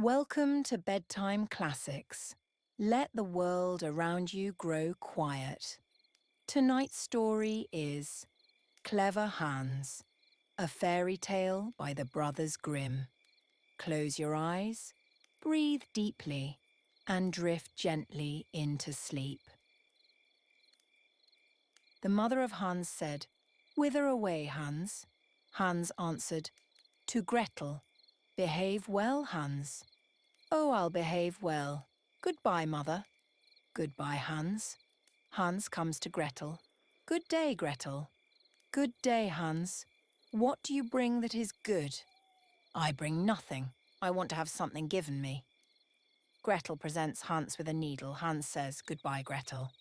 Welcome to Bedtime Classics. Let the world around you grow quiet. Tonight's story is Clever Hans, a fairy tale by the brothers Grimm. Close your eyes, breathe deeply, and drift gently into sleep. The mother of Hans said, "Whither away, Hans?" Hans answered, "To Gretel. Behave well, Hans." "Oh, I'll behave well. Goodbye, mother." "Goodbye, Hans." Hans comes to Gretel. "Good day, Gretel." "Good day, Hans. What do you bring that is good?" "I bring nothing. I want to have something given me." Gretel presents Hans with a needle. Hans says, "Goodbye, Gretel."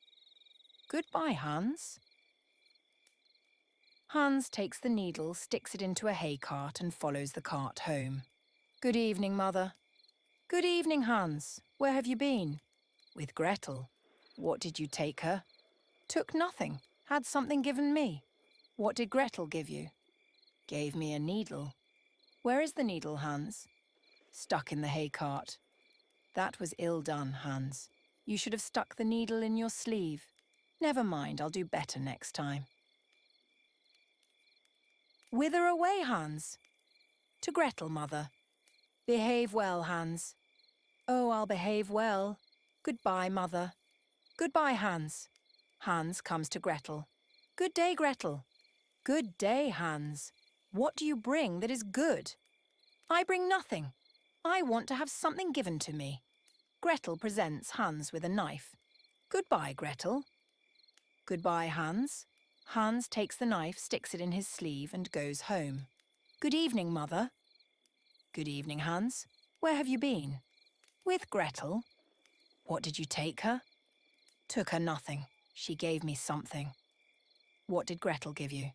"Goodbye, Hans." Hans takes the needle, sticks it into a hay cart and follows the cart home. "Good evening, mother." "Good evening, Hans. Where have you been?" "With Gretel." "What did you take her?" "Took nothing. Had something given me." "What did Gretel give you?" "Gave me a needle." "Where is the needle, Hans?" "Stuck in the hay cart." "That was ill done, Hans. You should have stuck the needle in your sleeve. Never mind, I'll do better next time." "Whither away, Hans?" "To Gretel, mother." "Behave well, Hans." "Oh, I'll behave well. Goodbye, mother." "Goodbye, Hans." Hans comes to Gretel. "Good day, Gretel." "Good day, Hans. What do you bring that is good?" "I bring nothing. I want to have something given to me." Gretel presents Hans with a knife. "Goodbye, Gretel." "Goodbye, Hans." Hans takes the knife, sticks it in his sleeve and goes home. "Good evening, mother." "Good evening, Hans. Where have you been?" "With Gretel." "What did you take her?" "Took her nothing. She gave me something." "What did Gretel give you?"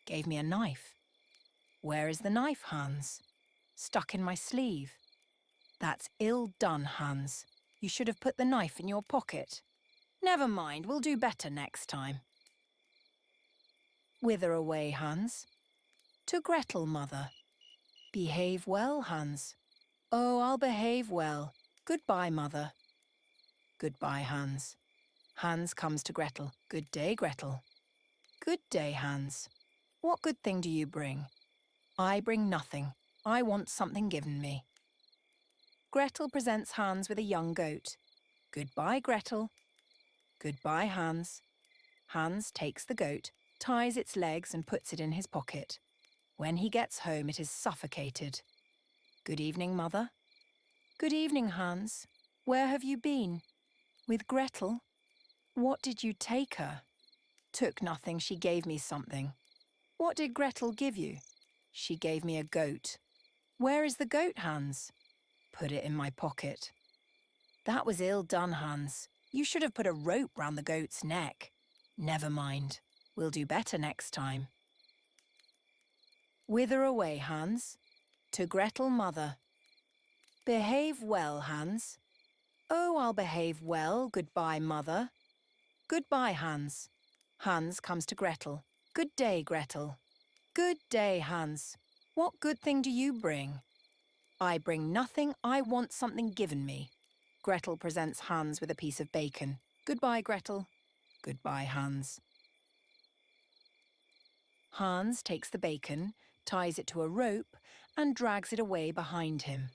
"Gave me a knife." "Where is the knife, Hans?" "Stuck in my sleeve." "That's ill done, Hans. You should have put the knife in your pocket." "Never mind, we'll do better next time." "Whither away, Hans?" "To Gretel, mother." "Behave well, Hans." "Oh, I'll behave well. Goodbye, mother." "Goodbye, Hans." Hans comes to Gretel. "Good day, Gretel." "Good day, Hans. What good thing do you bring?" "I bring nothing. I want something given me." Gretel presents Hans with a young goat. "Goodbye, Gretel." "Goodbye, Hans." Hans takes the goat, ties its legs and puts it in his pocket. When he gets home, it is suffocated. "Good evening, mother." "Good evening, Hans. Where have you been?" "With Gretel." "What did you take her?" "Took nothing. She gave me something." "What did Gretel give you?" "She gave me a goat." "Where is the goat, Hans?" "Put it in my pocket." "That was ill done, Hans. You should have put a rope round the goat's neck." "Never mind. We'll do better next time." "Whither away, Hans?" "To Gretel, mother." "Behave well, Hans." "Oh, I'll behave well. Goodbye, mother." "Goodbye, Hans." Hans comes to Gretel. "Good day, Gretel." "Good day, Hans. What good thing do you bring?" "I bring nothing. I want something given me." Gretel presents Hans with a piece of bacon. "Goodbye, Gretel." "Goodbye, Hans." Hans takes the bacon, ties it to a rope, and drags it away behind him.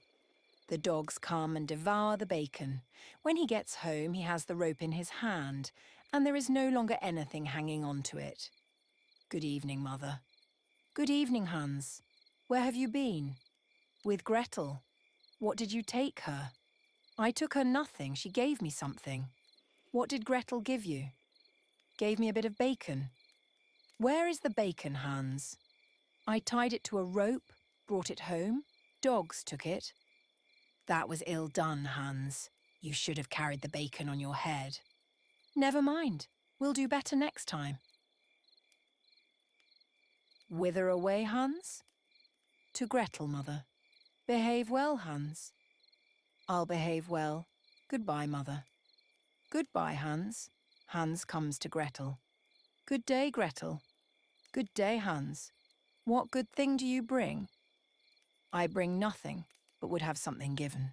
The dogs come and devour the bacon. When he gets home, he has the rope in his hand, and there is no longer anything hanging onto it. "Good evening, mother." "Good evening, Hans. Where have you been?" "With Gretel." "What did you take her?" "I took her nothing. She gave me something." "What did Gretel give you?" "Gave me a bit of bacon." "Where is the bacon, Hans?" "I tied it to a rope, brought it home. Dogs took it." "That was ill done, Hans. You should have carried the bacon on your head." "Never mind. We'll do better next time." "Whither away, Hans?" "To Gretel, mother." "Behave well, Hans." "I'll behave well. Goodbye, mother." "Goodbye, Hans." Hans comes to Gretel. "Good day, Gretel." "Good day, Hans. What good thing do you bring?" "I bring nothing. but would have something given.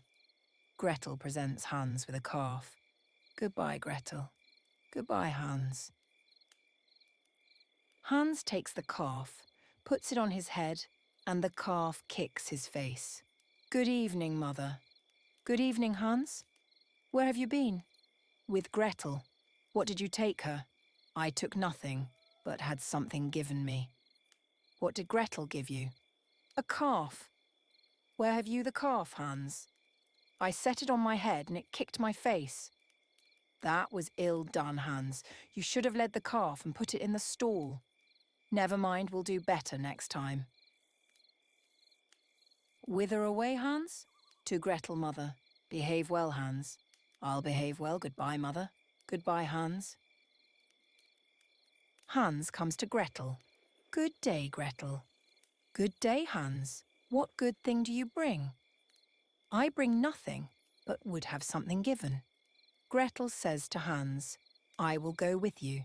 Gretel presents Hans with a calf. Goodbye, Gretel. Goodbye, Hans. Hans takes the calf, puts it on his head, and the calf kicks his face. Good evening, Mother. Good evening, Hans. Where have you been? With Gretel. What did you take her? I took nothing, but had something given me. What did Gretel give you? A calf. Where have you the calf, Hans? I set it on my head and it kicked my face. That was ill done, Hans. You should have led the calf and put it in the stall. Never mind, we'll do better next time. Whither away, Hans? To Gretel, Mother. Behave well, Hans. I'll behave well. Goodbye, Mother. Goodbye, Hans. Hans comes to Gretel. Good day, Gretel. Good day, Hans. What good thing do you bring? I bring nothing, but would have something given. Gretel says to Hans, I will go with you.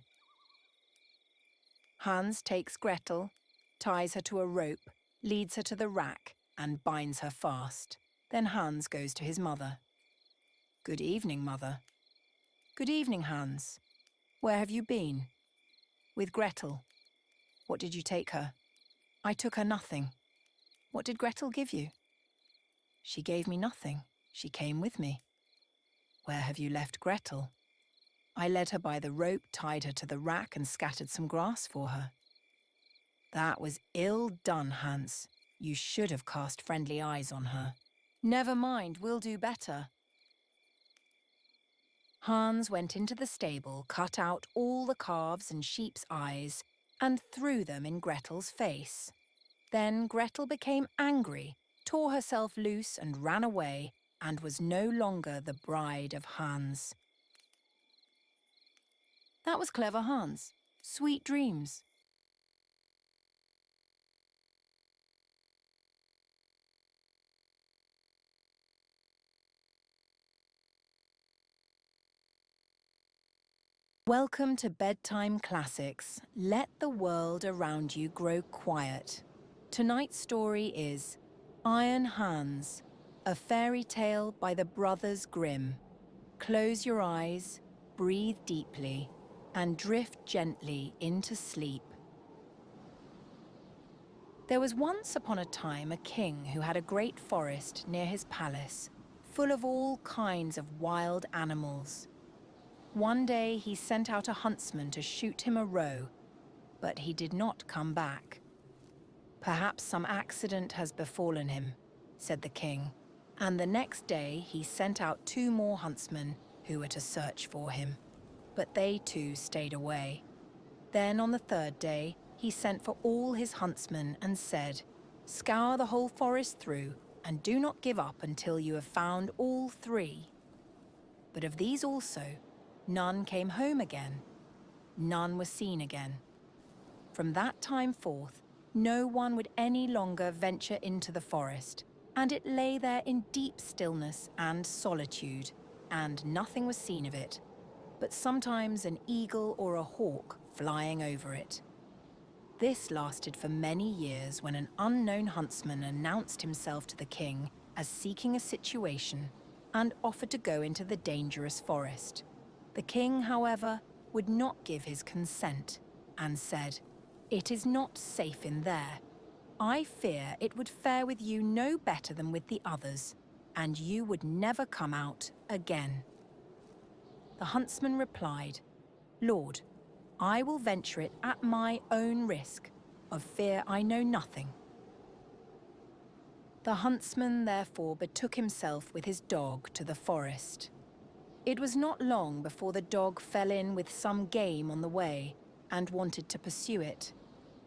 Hans takes Gretel, ties her to a rope, leads her to the rack, and binds her fast. Then Hans goes to his mother. Good evening, Mother. Good evening, Hans. Where have you been? With Gretel. What did you take her? I took her nothing. What did Gretel give you? She gave me nothing. She came with me. Where have you left Gretel? I led her by the rope, tied her to the rack, and scattered some grass for her. That was ill done, Hans. You should have cast friendly eyes on her. Never mind, we'll do better. Hans went into the stable, cut out all the calves and sheep's eyes, and threw them in Gretel's face. Then Gretel became angry, tore herself loose and ran away, and was no longer the bride of Hans. That was clever, Hans. Sweet dreams. Welcome to Bedtime Classics. Let the world around you grow quiet. Tonight's story is Iron Hans, a fairy tale by the brothers Grimm. Close your eyes, breathe deeply, and drift gently into sleep. There was once upon a time a king who had a great forest near his palace, full of all kinds of wild animals. One day he sent out a huntsman to shoot him a roe, but he did not come back. Perhaps some accident has befallen him, said the king, and the next day he sent out 2 more huntsmen who were to search for him, but they too stayed away. Then on the 3rd day he sent for all his huntsmen and said, Scour the whole forest through, and do not give up until you have found all 3. But of these also, none came home again. None were seen again. From that time forth, no one would any longer venture into the forest, and it lay there in deep stillness and solitude, and nothing was seen of it, but sometimes an eagle or a hawk flying over it. This lasted for many years when an unknown huntsman announced himself to the king as seeking a situation and offered to go into the dangerous forest. The king, however, would not give his consent and said, It is not safe in there. I fear it would fare with you no better than with the others, and you would never come out again. The huntsman replied, Lord, I will venture it at my own risk. Of fear I know nothing. The huntsman therefore betook himself with his dog to the forest. It was not long before the dog fell in with some game on the way and wanted to pursue it.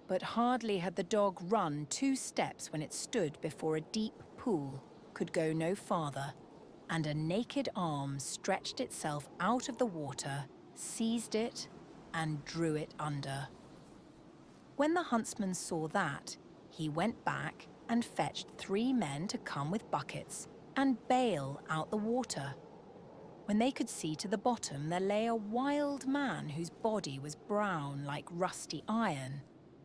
But hardly had the dog run 2 steps when it stood before a deep pool, could go no farther, and a naked arm stretched itself out of the water, seized it, and drew it under. When the huntsman saw that, he went back and fetched 3 men to come with buckets and bail out the water. When they could see to the bottom, there lay a wild man whose body was brown like rusty iron,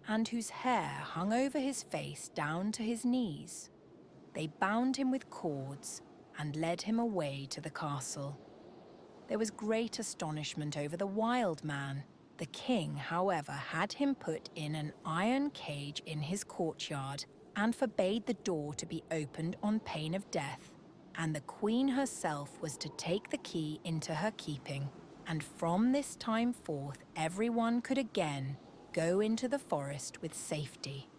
and whose hair hung over his face down to his knees. They bound him with cords and led him away to the castle. There was great astonishment over the wild man. The king, however, had him put in an iron cage in his courtyard and forbade the door to be opened on pain of death. And the queen herself was to take the key into her keeping. And from this time forth, everyone could again go into the forest with safety.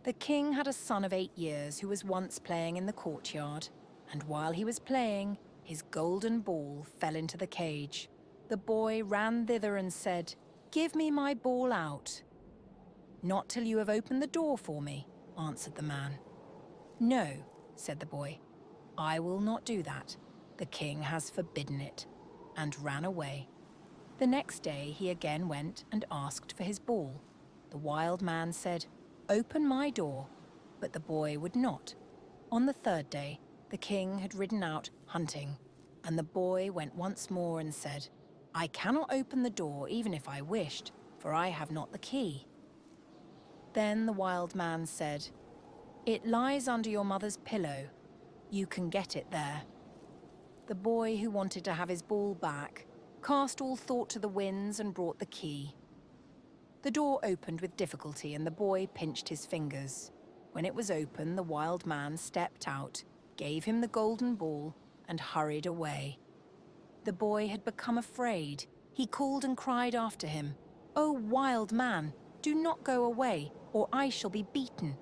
The king had a son of 8 years who was once playing in the courtyard, and while he was playing, his golden ball fell into the cage. The boy ran thither and said, "Give me my ball out." "Not till you have opened the door for me," answered the man. "No," said the boy, "I will not do that. The king has forbidden it," and ran away. The next day he again went and asked for his ball. The wild man said, "Open my door," but the boy would not. On the third day, the king had ridden out hunting, and the boy went once more and said, "I cannot open the door even if I wished, for I have not the key." Then the wild man said, "It lies under your mother's pillow. You can get it there." The boy, who wanted to have his ball back, cast all thought to the winds and brought the key. The door opened with difficulty and the boy pinched his fingers. When it was open, the wild man stepped out, gave him the golden ball, and hurried away. The boy had become afraid. He called and cried after him, "Oh, wild man, do not go away, or I shall be beaten."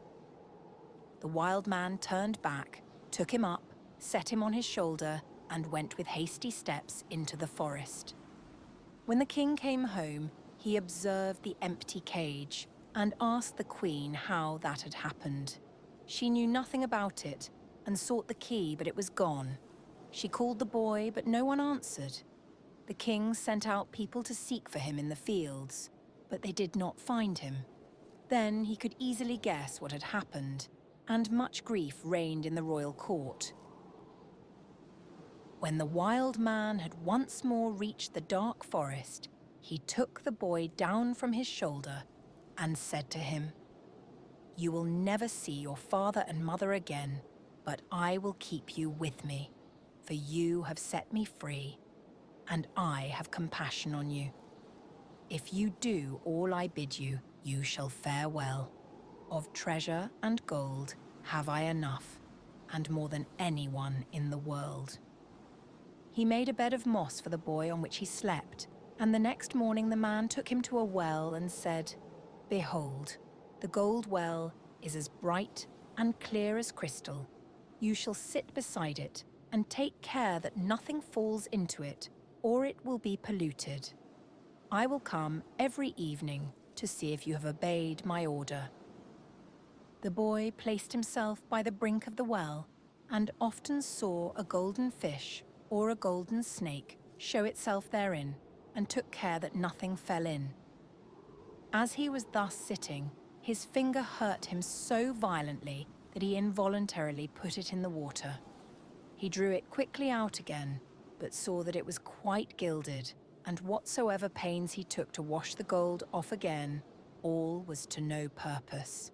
The wild man turned back, took him up, set him on his shoulder, and went with hasty steps into the forest. When the king came home, he observed the empty cage and asked the queen how that had happened. She knew nothing about it and sought the key, but it was gone. She called the boy, but no one answered. The king sent out people to seek for him in the fields, but they did not find him. Then he could easily guess what had happened, and much grief reigned in the royal court. When the wild man had once more reached the dark forest, he took the boy down from his shoulder and said to him, "You will never see your father and mother again, but I will keep you with me, for you have set me free, and I have compassion on you. If you do all I bid you, you shall fare well. Of treasure and gold have I enough, and more than anyone in the world." He made a bed of moss for the boy on which he slept, and the next morning the man took him to a well and said, "Behold, the gold well is as bright and clear as crystal. You shall sit beside it and take care that nothing falls into it, or it will be polluted. I will come every evening to see if you have obeyed my order." The boy placed himself by the brink of the well and often saw a golden fish or a golden snake show itself therein, and took care that nothing fell in. As he was thus sitting, his finger hurt him so violently that he involuntarily put it in the water. He drew it quickly out again, but saw that it was quite gilded, and whatsoever pains he took to wash the gold off again, all was to no purpose.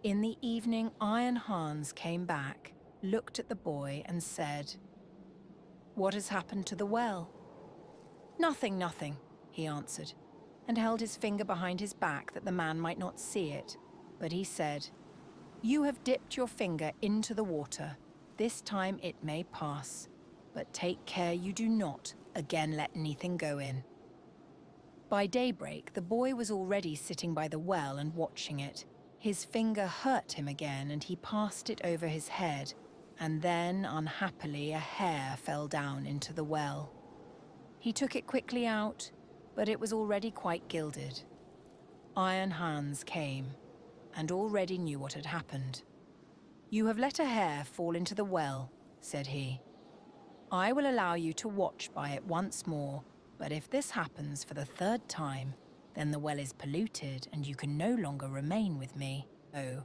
In the evening, Iron Hans came back, looked at the boy and said, "What has happened to the well?" "Nothing, nothing," he answered, and held his finger behind his back that the man might not see it. But he said, "You have dipped your finger into the water. This time it may pass, but take care you do not again let anything go in." By daybreak, the boy was already sitting by the well and watching it. His finger hurt him again, and he passed it over his head, and then, unhappily, a hair fell down into the well. He took it quickly out, but it was already quite gilded. Iron Hans came, and already knew what had happened. "You have let a hair fall into the well," said he. "I will allow you to watch by it once more, but if this happens for the third time, then the well is polluted and you can no longer remain with me. Oh."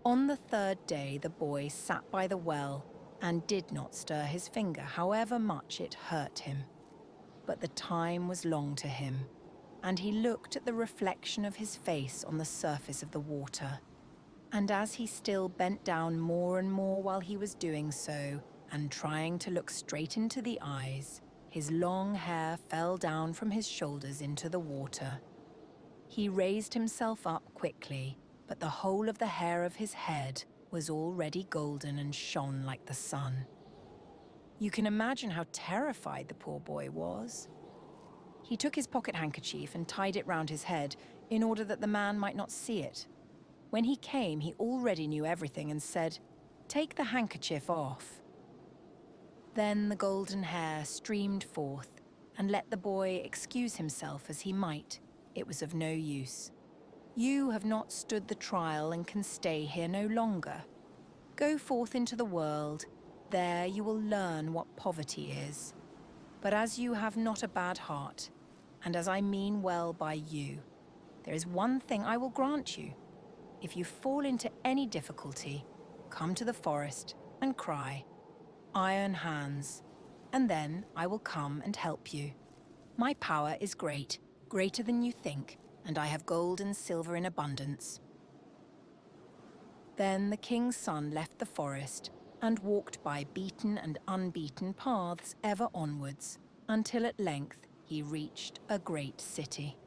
On the third day, the boy sat by the well and did not stir his finger, however much it hurt him. But the time was long to him, and he looked at the reflection of his face on the surface of the water. And as he still bent down more and more while he was doing so, and trying to look straight into the eyes, his long hair fell down from his shoulders into the water. He raised himself up quickly, but the whole of the hair of his head was already golden and shone like the sun. You can imagine how terrified the poor boy was. He took his pocket handkerchief and tied it round his head in order that the man might not see it. When he came, he already knew everything and said, "Take the handkerchief off." Then the golden hair streamed forth, and let the boy excuse himself as he might, it was of no use. "You have not stood the trial and can stay here no longer. Go forth into the world, there you will learn what poverty is. But as you have not a bad heart, and as I mean well by you, there is one thing I will grant you. If you fall into any difficulty, come to the forest and cry, 'Iron Hands,' and then I will come and help you. My power is great, greater than you think, and I have gold and silver in abundance." Then the king's son left the forest and walked by beaten and unbeaten paths ever onwards, until at length he reached a great city.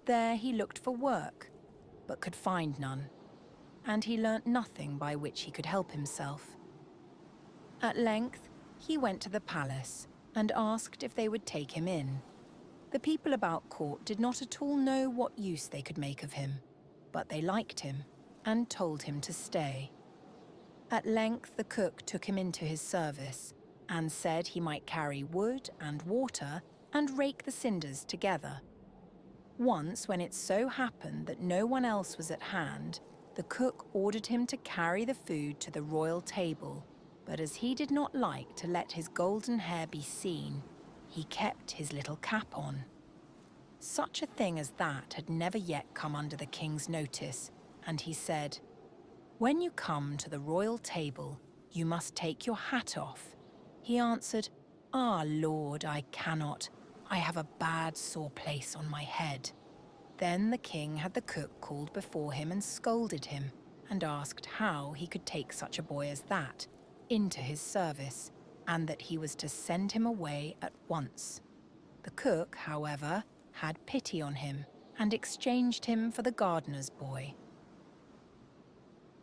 There he looked for work, but could find none, and he learnt nothing by which he could help himself. At length he went to the palace and asked if they would take him in. The people about court did not at all know what use they could make of him, but they liked him and told him to stay. At length the cook took him into his service and said he might carry wood and water and rake the cinders together. Once, when it so happened that no one else was at hand, the cook ordered him to carry the food to the royal table, but as he did not like to let his golden hair be seen, he kept his little cap on. Such a thing as that had never yet come under the king's notice, and he said, "When you come to the royal table, you must take your hat off." He answered, "Ah, Lord, I cannot. I have a bad sore place on my head." Then the king had the cook called before him and scolded him, and asked how he could take such a boy as that into his service, and that he was to send him away at once. The cook, however, had pity on him, and exchanged him for the gardener's boy.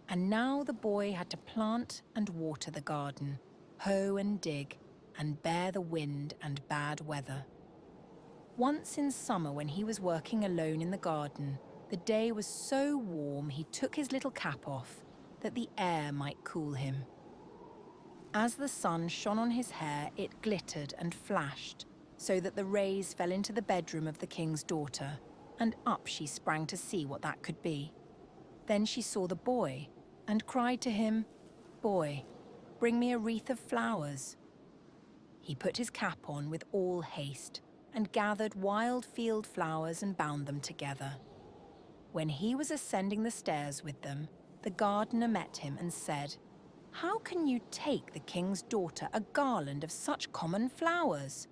And now the boy had to plant and water the garden, hoe and dig, and bear the wind and bad weather. Once in summer, when he was working alone in the garden, the day was so warm he took his little cap off, that the air might cool him. As the sun shone on his hair, it glittered and flashed, so that the rays fell into the bedroom of the king's daughter, and up she sprang to see what that could be. Then she saw the boy, and cried to him, "Boy, bring me a wreath of flowers." He put his cap on with all haste, and gathered wild field flowers and bound them together. When he was ascending the stairs with them, the gardener met him and said, "How can you take the king's daughter a garland of such common flowers?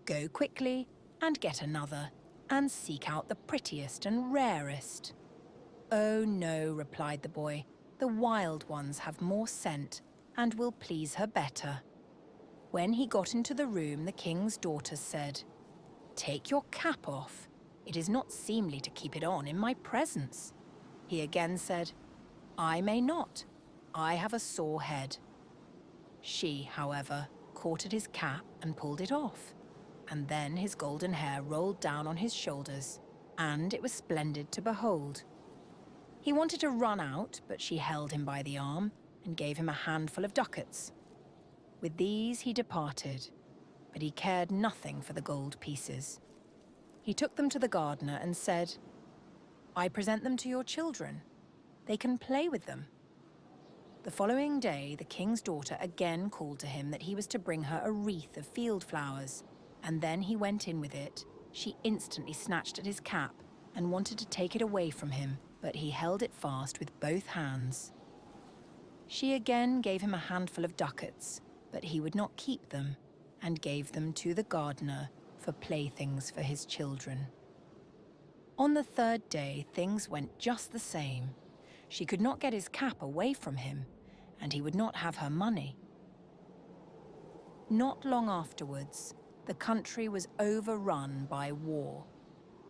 Go quickly and get another, and seek out the prettiest and rarest." "Oh no," replied the boy, "the wild ones have more scent and will please her better." When he got into the room, the king's daughter said, "Take your cap off. It is not seemly to keep it on in my presence." He again said, "I may not. I have a sore head." She, however, caught at his cap and pulled it off, and then his golden hair rolled down on his shoulders, and it was splendid to behold. He wanted to run out, but she held him by the arm and gave him a handful of ducats. With these he departed, but he cared nothing for the gold pieces. He took them to the gardener and said, "I present them to your children. They can play with them." The following day, the king's daughter again called to him that he was to bring her a wreath of field flowers, and then he went in with it. She instantly snatched at his cap and wanted to take it away from him, but he held it fast with both hands. She again gave him a handful of ducats, but he would not keep them, and gave them to the gardener for playthings for his children. On the third day, things went just the same. She could not get his cap away from him, and he would not have her money. Not long afterwards, the country was overrun by war.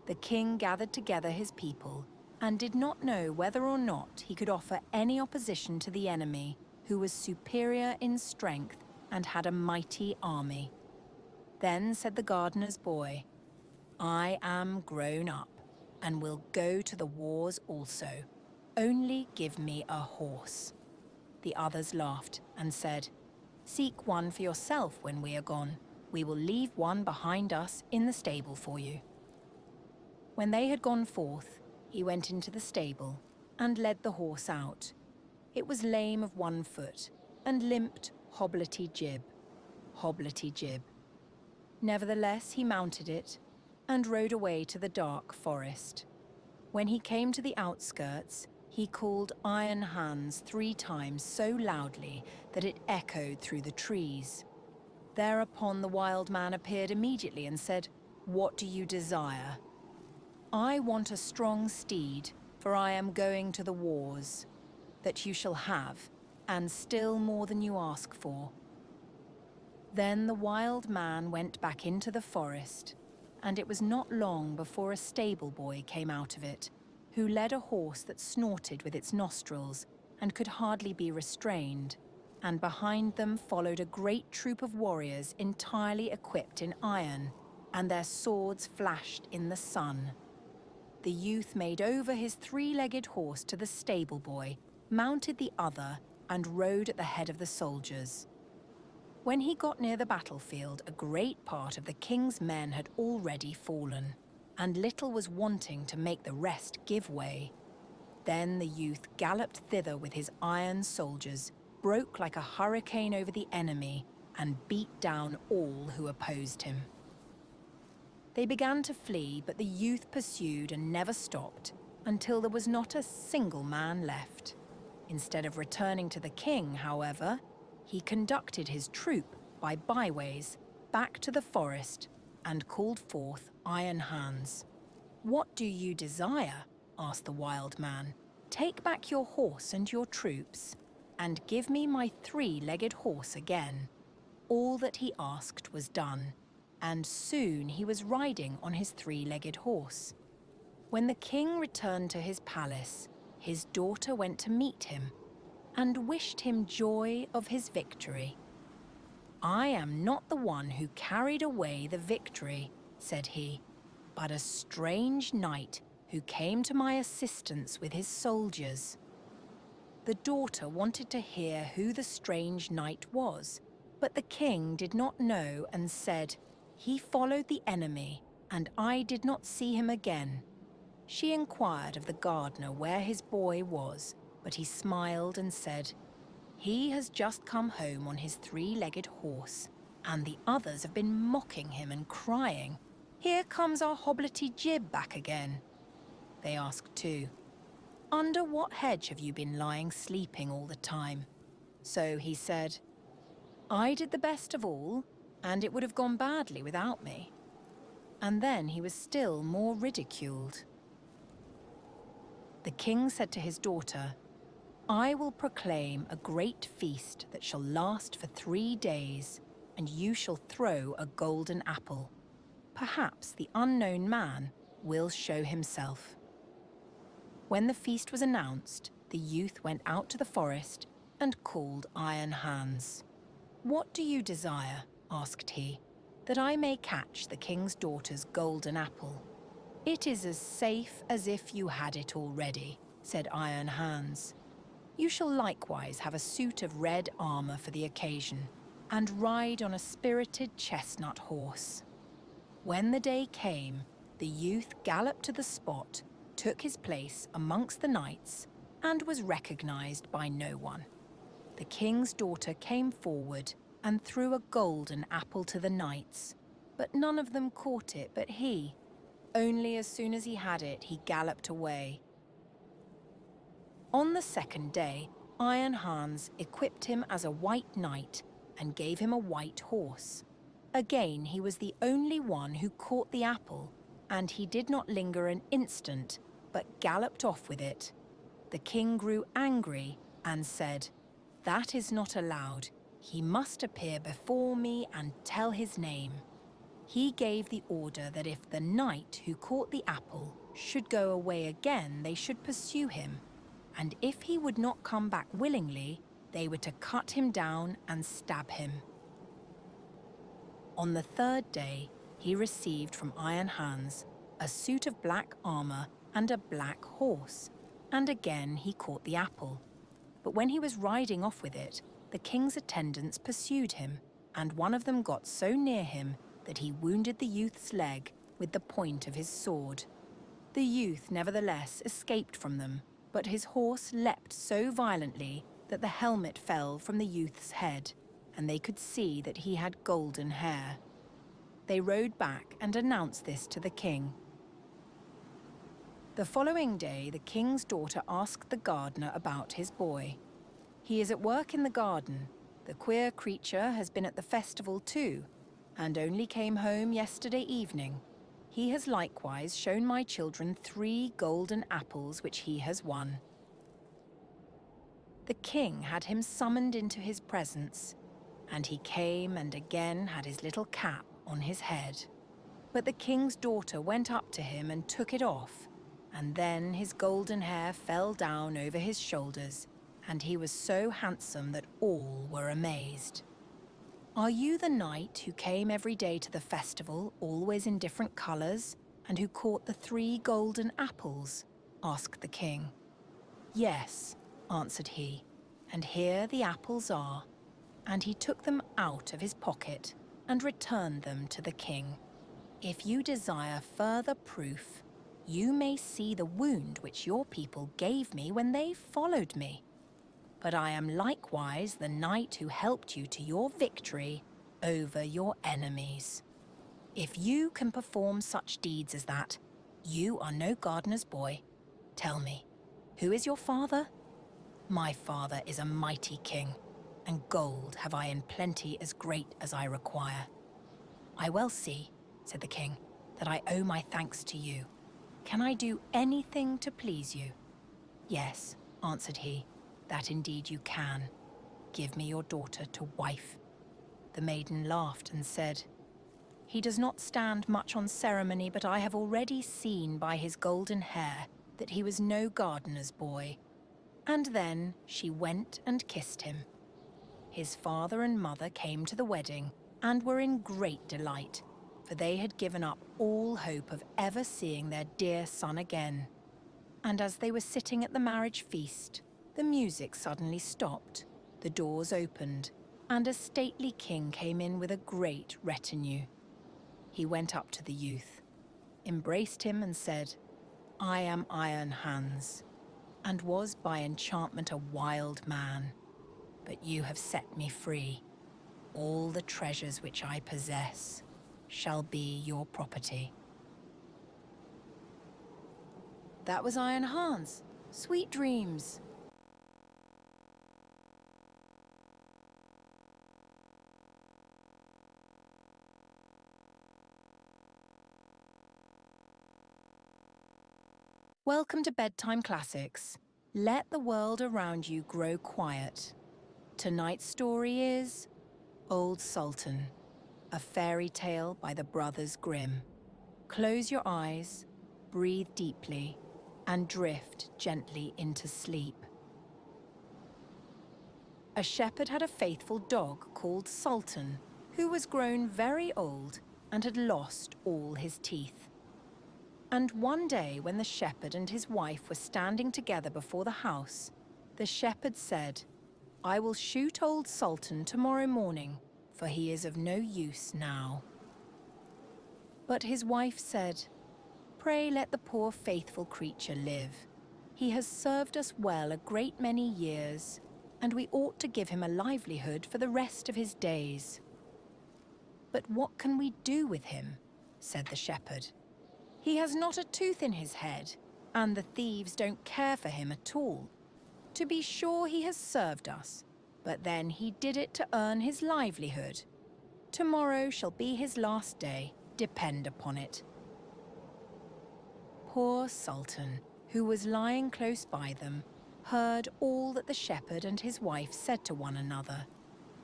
The king gathered together his people and did not know whether or not he could offer any opposition to the enemy, who was superior in strength and had a mighty army. Then said the gardener's boy, "I am grown up and will go to the wars also. Only give me a horse." The others laughed and said, "Seek one for yourself when we are gone. We will leave one behind us in the stable for you." When they had gone forth, he went into the stable and led the horse out. It was lame of one foot and limped hobblety-jib, hobblety-jib. Nevertheless, he mounted it and rode away to the dark forest. When he came to the outskirts, he called Iron Hans 3 times so loudly that it echoed through the trees. Thereupon the wild man appeared immediately and said, "What do you desire?" "I want a strong steed, for I am going to the wars. That you shall have, and still more than you ask for." Then the wild man went back into the forest, and it was not long before a stable boy came out of it, who led a horse that snorted with its nostrils and could hardly be restrained, and behind them followed a great troop of warriors entirely equipped in iron, and their swords flashed in the sun. The youth made over his 3-legged horse to the stable boy, mounted the other, and rode at the head of the soldiers. When he got near the battlefield, a great part of the king's men had already fallen, and little was wanting to make the rest give way. Then the youth galloped thither with his iron soldiers, broke like a hurricane over the enemy, and beat down all who opposed him. They began to flee, but the youth pursued and never stopped, until there was not a single man left. Instead of returning to the king, however, he conducted his troop by byways back to the forest and called forth Iron Hans. "What do you desire?" asked the wild man. "Take back your horse and your troops, and give me my 3-legged horse again." All that he asked was done, and soon he was riding on his 3-legged horse. When the king returned to his palace, his daughter went to meet him and wished him joy of his victory. "I am not the one who carried away the victory," said he, "but a strange knight who came to my assistance with his soldiers." The daughter wanted to hear who the strange knight was, but the king did not know and said, "He followed the enemy, and I did not see him again." She inquired of the gardener where his boy was, but he smiled and said, "He has just come home on his 3-legged horse, and the others have been mocking him and crying, 'Here comes our hobblety-jib back again.'" They asked too, "Under what hedge have you been lying sleeping all the time?" So he said, "I did the best of all, and it would have gone badly without me." And then he was still more ridiculed. The king said to his daughter, "I will proclaim a great feast that shall last for 3 days, and you shall throw a golden apple. Perhaps the unknown man will show himself." When the feast was announced, the youth went out to the forest and called Iron Hans. "What do you desire?" asked he, "that I may catch the king's daughter's golden apple?" "It is as safe as if you had it already," said Iron Hans. "You shall likewise have a suit of red armor for the occasion, and ride on a spirited chestnut horse." When the day came, the youth galloped to the spot, took his place amongst the knights, and was recognized by no one. The king's daughter came forward and threw a golden apple to the knights, but none of them caught it but he. Only as soon as he had it, he galloped away. On the second day, Iron Hans equipped him as a white knight and gave him a white horse. Again, he was the only one who caught the apple, and he did not linger an instant, but galloped off with it. The king grew angry and said, "That is not allowed. He must appear before me and tell his name." He gave the order that if the knight who caught the apple should go away again, they should pursue him, and if he would not come back willingly, they were to cut him down and stab him. On the third day, he received from Iron Hans a suit of black armor and a black horse, and again he caught the apple. But when he was riding off with it, the king's attendants pursued him, and one of them got so near him that he wounded the youth's leg with the point of his sword. The youth nevertheless escaped from them, but his horse leapt so violently that the helmet fell from the youth's head, and they could see that he had golden hair. They rode back and announced this to the king. The following day, the king's daughter asked the gardener about his boy. "He is at work in the garden. The queer creature has been at the festival too, and only came home yesterday evening. He has likewise shown my children 3 golden apples which he has won." The king had him summoned into his presence, and he came and again had his little cap on his head. But the king's daughter went up to him and took it off, and then his golden hair fell down over his shoulders, and he was so handsome that all were amazed. "Are you the knight who came every day to the festival, always in different colours, and who caught the 3 golden apples?" asked the king. "Yes," answered he, "and here the apples are." And he took them out of his pocket and returned them to the king. "If you desire further proof, you may see the wound which your people gave me when they followed me. But I am likewise the knight who helped you to your victory over your enemies. If you can perform such deeds as that, you are no gardener's boy. Tell me, who is your father?" "My father is a mighty king, and gold have I in plenty as great as I require." "I well see," said the king, "that I owe my thanks to you. Can I do anything to please you?" "Yes," answered he, "that indeed you can. Give me your daughter to wife." The maiden laughed and said, "He does not stand much on ceremony, but I have already seen by his golden hair that he was no gardener's boy." And then she went and kissed him. His father and mother came to the wedding and were in great delight, for they had given up all hope of ever seeing their dear son again. And as they were sitting at the marriage feast, the music suddenly stopped, the doors opened, and a stately king came in with a great retinue. He went up to the youth, embraced him and said, "I am Iron Hans, and was by enchantment a wild man, but you have set me free. All the treasures which I possess shall be your property." That was Iron Hans. Sweet dreams. Welcome to Bedtime Classics. Let the world around you grow quiet. Tonight's story is Old Sultan, a fairy tale by the brothers Grimm. Close your eyes, breathe deeply, and drift gently into sleep. A shepherd had a faithful dog called Sultan, who was grown very old and had lost all his teeth. And one day when the shepherd and his wife were standing together before the house, the shepherd said, "I will shoot old Sultan tomorrow morning, for he is of no use now." But his wife said, "Pray let the poor faithful creature live. He has served us well a great many years, and we ought to give him a livelihood for the rest of his days." "But what can we do with him?" said the shepherd. "He has not a tooth in his head, and the thieves don't care for him at all. To be sure he has served us, but then he did it to earn his livelihood. Tomorrow shall be his last day, depend upon it." Poor Sultan, who was lying close by them, heard all that the shepherd and his wife said to one another,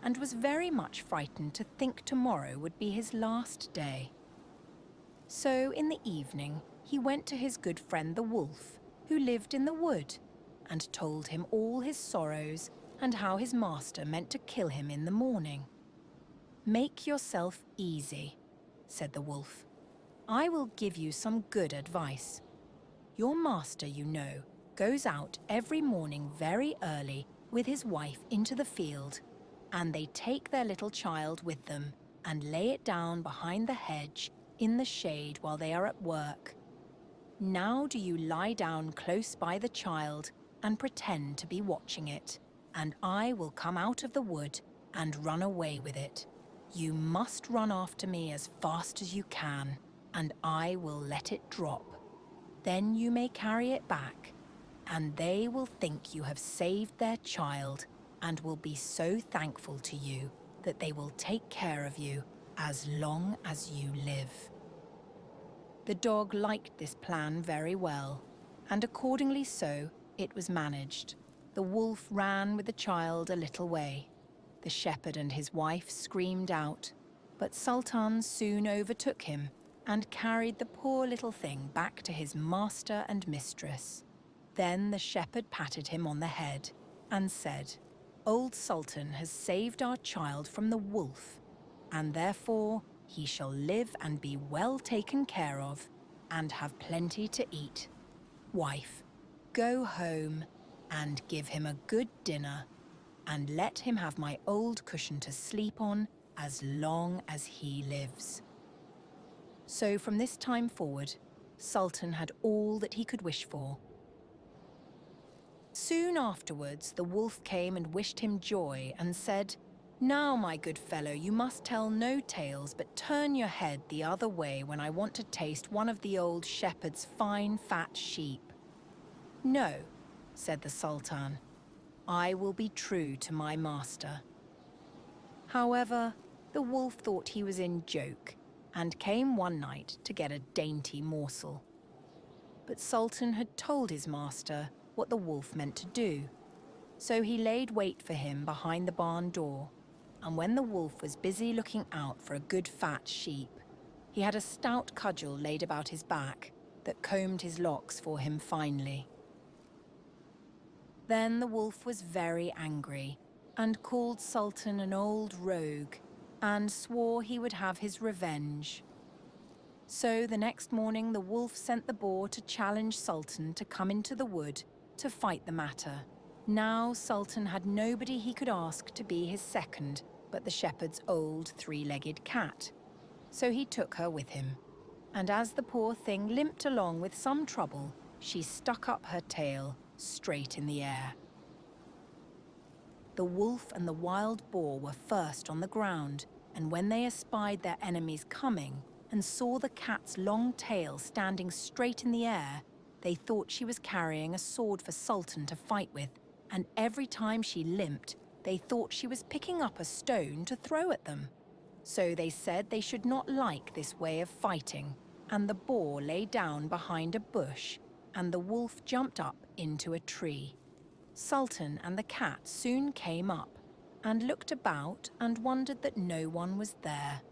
and was very much frightened to think tomorrow would be his last day. So in the evening he went to his good friend the wolf, who lived in the wood, and told him all his sorrows and how his master meant to kill him in the morning. "Make yourself easy," said the wolf. "I will give you some good advice. Your master, you know, goes out every morning very early with his wife into the field, and they take their little child with them and lay it down behind the hedge in the shade while they are at work. Now do you lie down close by the child and pretend to be watching it, and I will come out of the wood and run away with it. You must run after me as fast as you can, and I will let it drop. Then you may carry it back, and they will think you have saved their child and will be so thankful to you that they will take care of you as long as you live." The dog liked this plan very well, and accordingly so it was managed. The wolf ran with the child a little way. The shepherd and his wife screamed out, but Sultan soon overtook him and carried the poor little thing back to his master and mistress. Then the shepherd patted him on the head and said, "Old Sultan has saved our child from the wolf, and therefore he shall live and be well taken care of and have plenty to eat. Wife, go home and give him a good dinner, and let him have my old cushion to sleep on as long as he lives." So from this time forward, Sultan had all that he could wish for. Soon afterwards, the wolf came and wished him joy and said, "Now, my good fellow, you must tell no tales, but turn your head the other way when I want to taste one of the old shepherd's fine fat sheep." "No," said the Sultan, "I will be true to my master." However, the wolf thought he was in joke and came one night to get a dainty morsel. But Sultan had told his master what the wolf meant to do, so he laid wait for him behind the barn door, and when the wolf was busy looking out for a good fat sheep, he had a stout cudgel laid about his back that combed his locks for him finely. Then the wolf was very angry and called Sultan an old rogue and swore he would have his revenge. So the next morning the wolf sent the boar to challenge Sultan to come into the wood to fight the matter. Now Sultan had nobody he could ask to be his second but the shepherd's old three-legged cat. So he took her with him, and as the poor thing limped along with some trouble, she stuck up her tail straight in the air. The wolf and the wild boar were first on the ground, and when they espied their enemies coming and saw the cat's long tail standing straight in the air, they thought she was carrying a sword for Sultan to fight with, and every time she limped, they thought she was picking up a stone to throw at them. So they said they should not like this way of fighting, and the boar lay down behind a bush, and the wolf jumped up into a tree. Sultan and the cat soon came up, and looked about and wondered that no one was there.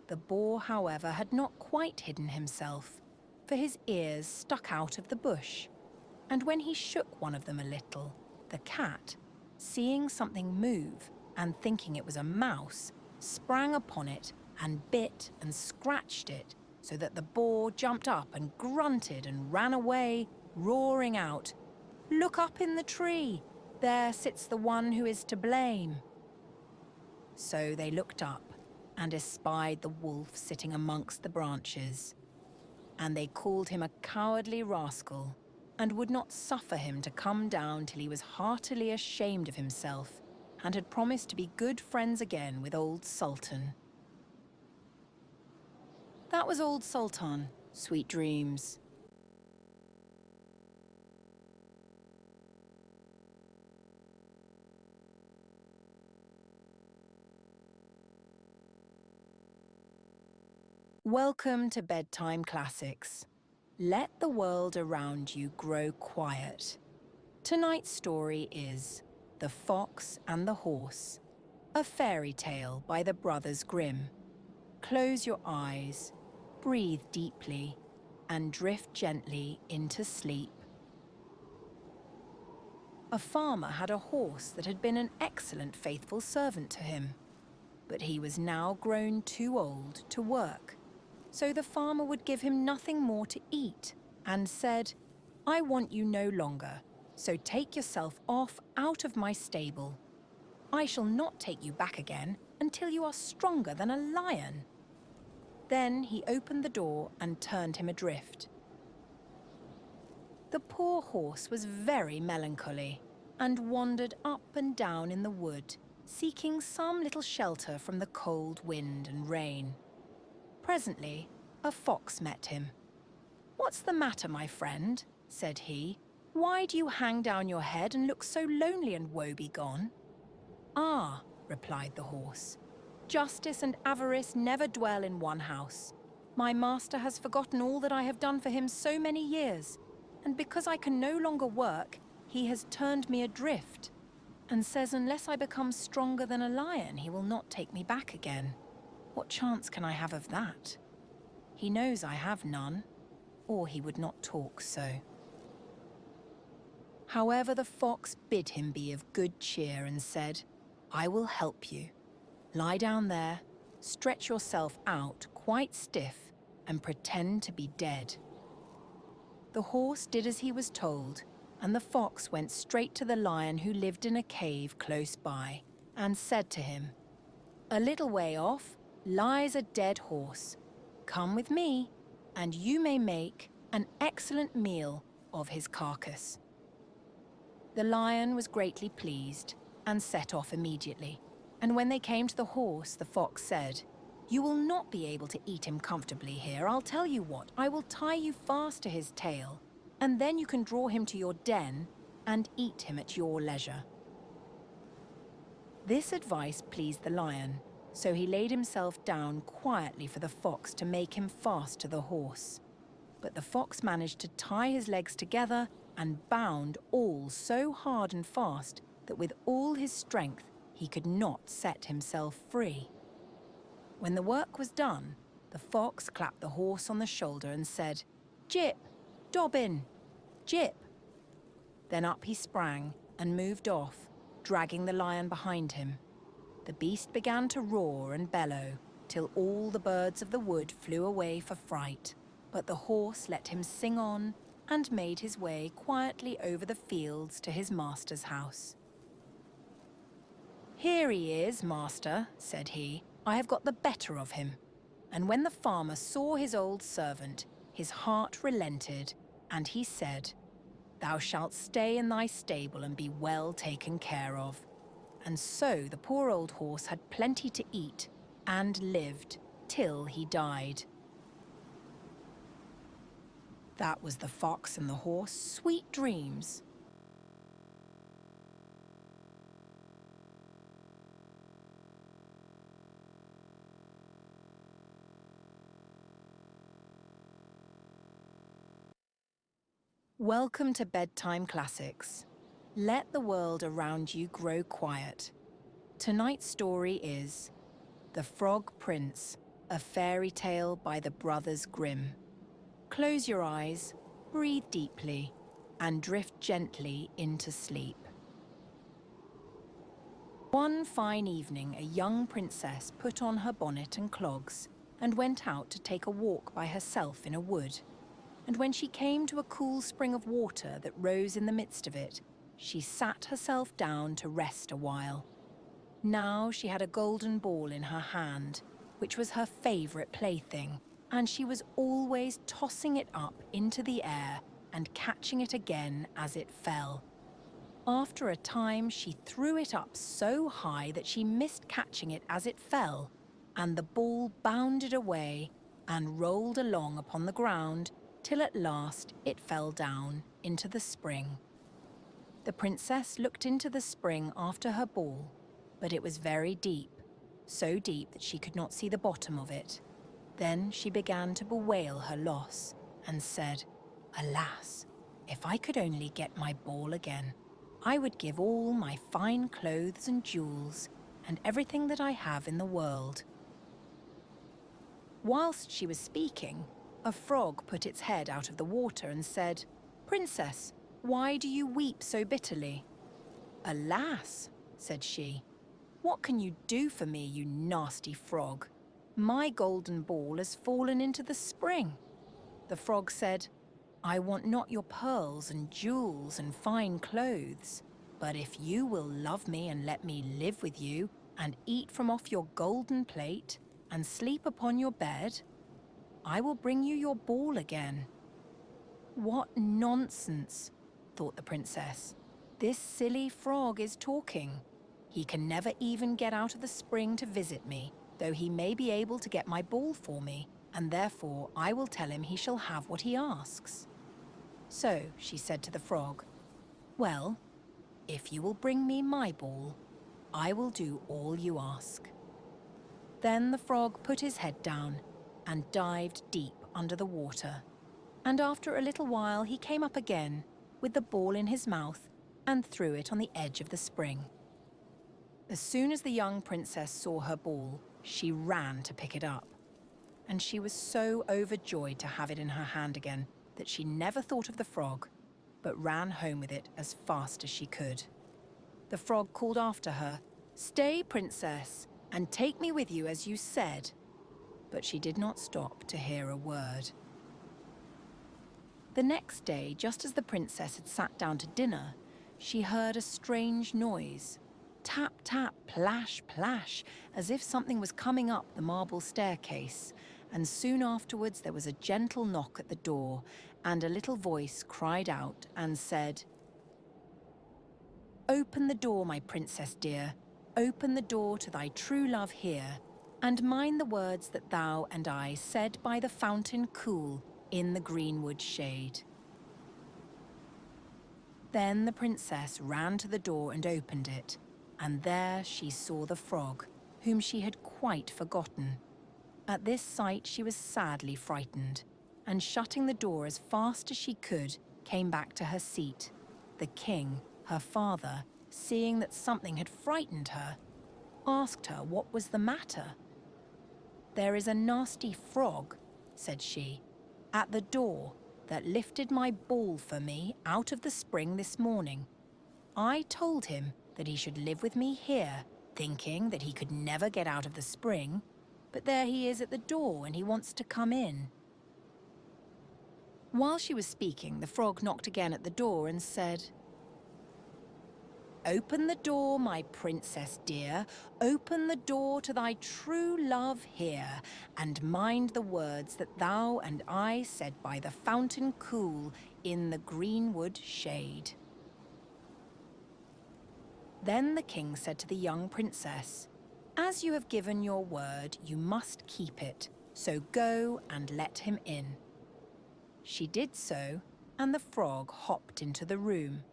The boar, however, had not quite hidden himself, for his ears stuck out of the bush, and when he shook one of them a little, the cat, seeing something move and thinking it was a mouse, sprang upon it and bit and scratched it, so that the boar jumped up and grunted and ran away, roaring out, "Look up in the tree! There sits the one who is to blame." So they looked up and espied the wolf sitting amongst the branches, and they called him a cowardly rascal, and would not suffer him to come down till he was heartily ashamed of himself and had promised to be good friends again with old Sultan. That was old Sultan. Sweet dreams. Welcome to Bedtime Classics. Let the world around you grow quiet. Tonight's story is The Fox and the Horse, a fairy tale by the brothers Grimm. Close your eyes, breathe deeply, and drift gently into sleep. A farmer had a horse that had been an excellent faithful servant to him, but he was now grown too old to work. So the farmer would give him nothing more to eat and said, "I want you no longer, so take yourself off out of my stable. I shall not take you back again until you are stronger than a lion." Then he opened the door and turned him adrift. The poor horse was very melancholy and wandered up and down in the wood, seeking some little shelter from the cold wind and rain. Presently, a fox met him. "What's the matter, my friend?" said he. "Why do you hang down your head and look so lonely and woebegone?" "Ah," replied the horse, "justice and avarice never dwell in one house. My master has forgotten all that I have done for him so many years, and because I can no longer work, he has turned me adrift, and says unless I become stronger than a lion, he will not take me back again. What chance can I have of that? He knows I have none, or he would not talk so." However, the fox bid him be of good cheer and said, "I will help you. Lie down there, stretch yourself out quite stiff, and pretend to be dead." The horse did as he was told, and the fox went straight to the lion who lived in a cave close by, and said to him, "A little way off lies a dead horse. Come with me, and you may make an excellent meal of his carcass." The lion was greatly pleased and set off immediately. And when they came to the horse, the fox said, "You will not be able to eat him comfortably here. I'll tell you what, I will tie you fast to his tail, and then you can draw him to your den and eat him at your leisure." This advice pleased the lion, so he laid himself down quietly for the fox to make him fast to the horse. But the fox managed to tie his legs together and bound all so hard and fast that with all his strength he could not set himself free. When the work was done, the fox clapped the horse on the shoulder and said, "Jip, Dobbin, Jip." Then up he sprang and moved off, dragging the lion behind him. The beast began to roar and bellow till all the birds of the wood flew away for fright, but the horse let him sing on and made his way quietly over the fields to his master's house. "Here he is, master," said he. "I have got the better of him." And when the farmer saw his old servant, his heart relented, and he said, "Thou shalt stay in thy stable and be well taken care of." And so the poor old horse had plenty to eat and lived till he died. That was The Fox and the Horse. Sweet dreams. Welcome to Bedtime Classics. Let the world around you grow quiet. Tonight's story is The Frog Prince, a fairy tale by the brothers Grimm. Close your eyes, breathe deeply, and drift gently into sleep. One fine evening, a young princess put on her bonnet and clogs and went out to take a walk by herself in a wood. And when she came to a cool spring of water that rose in the midst of it, she sat herself down to rest a while. Now she had a golden ball in her hand, which was her favourite plaything, and she was always tossing it up into the air and catching it again as it fell. After a time, she threw it up so high that she missed catching it as it fell, and the ball bounded away and rolled along upon the ground till at last it fell down into the spring. The princess looked into the spring after her ball, but it was very deep, so deep that she could not see the bottom of it. Then she began to bewail her loss and said, "Alas, If I could only get my ball again, I would give all my fine clothes and jewels and everything that I have in the world." Whilst she was speaking, a frog put its head out of the water and said, "Princess, why do you weep so bitterly?" "Alas," said she, "what can you do for me, you nasty frog? My golden ball has fallen into the spring." The frog said, "I want not your pearls and jewels and fine clothes, but if you will love me and let me live with you and eat from off your golden plate and sleep upon your bed, I will bring you your ball again." "What nonsense," thought the princess. "This silly frog is talking. He can never even get out of the spring to visit me, though he may be able to get my ball for me, and therefore I will tell him he shall have what he asks." So she said to the frog, "Well, if you will bring me my ball, I will do all you ask." Then the frog put his head down and dived deep under the water, and after a little while he came up again with the ball in his mouth and threw it on the edge of the spring. As soon as the young princess saw her ball, she ran to pick it up, and she was so overjoyed to have it in her hand again that she never thought of the frog, but ran home with it as fast as she could. The frog called after her, "Stay, princess, and take me with you as you said." But she did not stop to hear a word. The next day, just as the princess had sat down to dinner, she heard a strange noise. Tap, tap, plash, plash, as if something was coming up the marble staircase, and soon afterwards there was a gentle knock at the door, and a little voice cried out and said, "Open the door, my princess dear, open the door to thy true love here, and mind the words that thou and I said by the fountain cool in the greenwood shade." Then the princess ran to the door and opened it, and there she saw the frog, whom she had quite forgotten. At this sight she was sadly frightened, and shutting the door as fast as she could, came back to her seat. The king, her father, seeing that something had frightened her, asked her what was the matter. "There is a nasty frog," said she, "at the door that lifted my ball for me out of the spring this morning. I told him that he should live with me here, thinking that he could never get out of the spring, but there he is at the door and he wants to come in." While she was speaking, the frog knocked again at the door and said, "Open the door, my princess dear, open the door to thy true love here, and mind the words that thou and I said by the fountain cool in the greenwood shade." Then the king said to the young princess, "As you have given your word, you must keep it, so go and let him in." She did so, and the frog hopped into the room,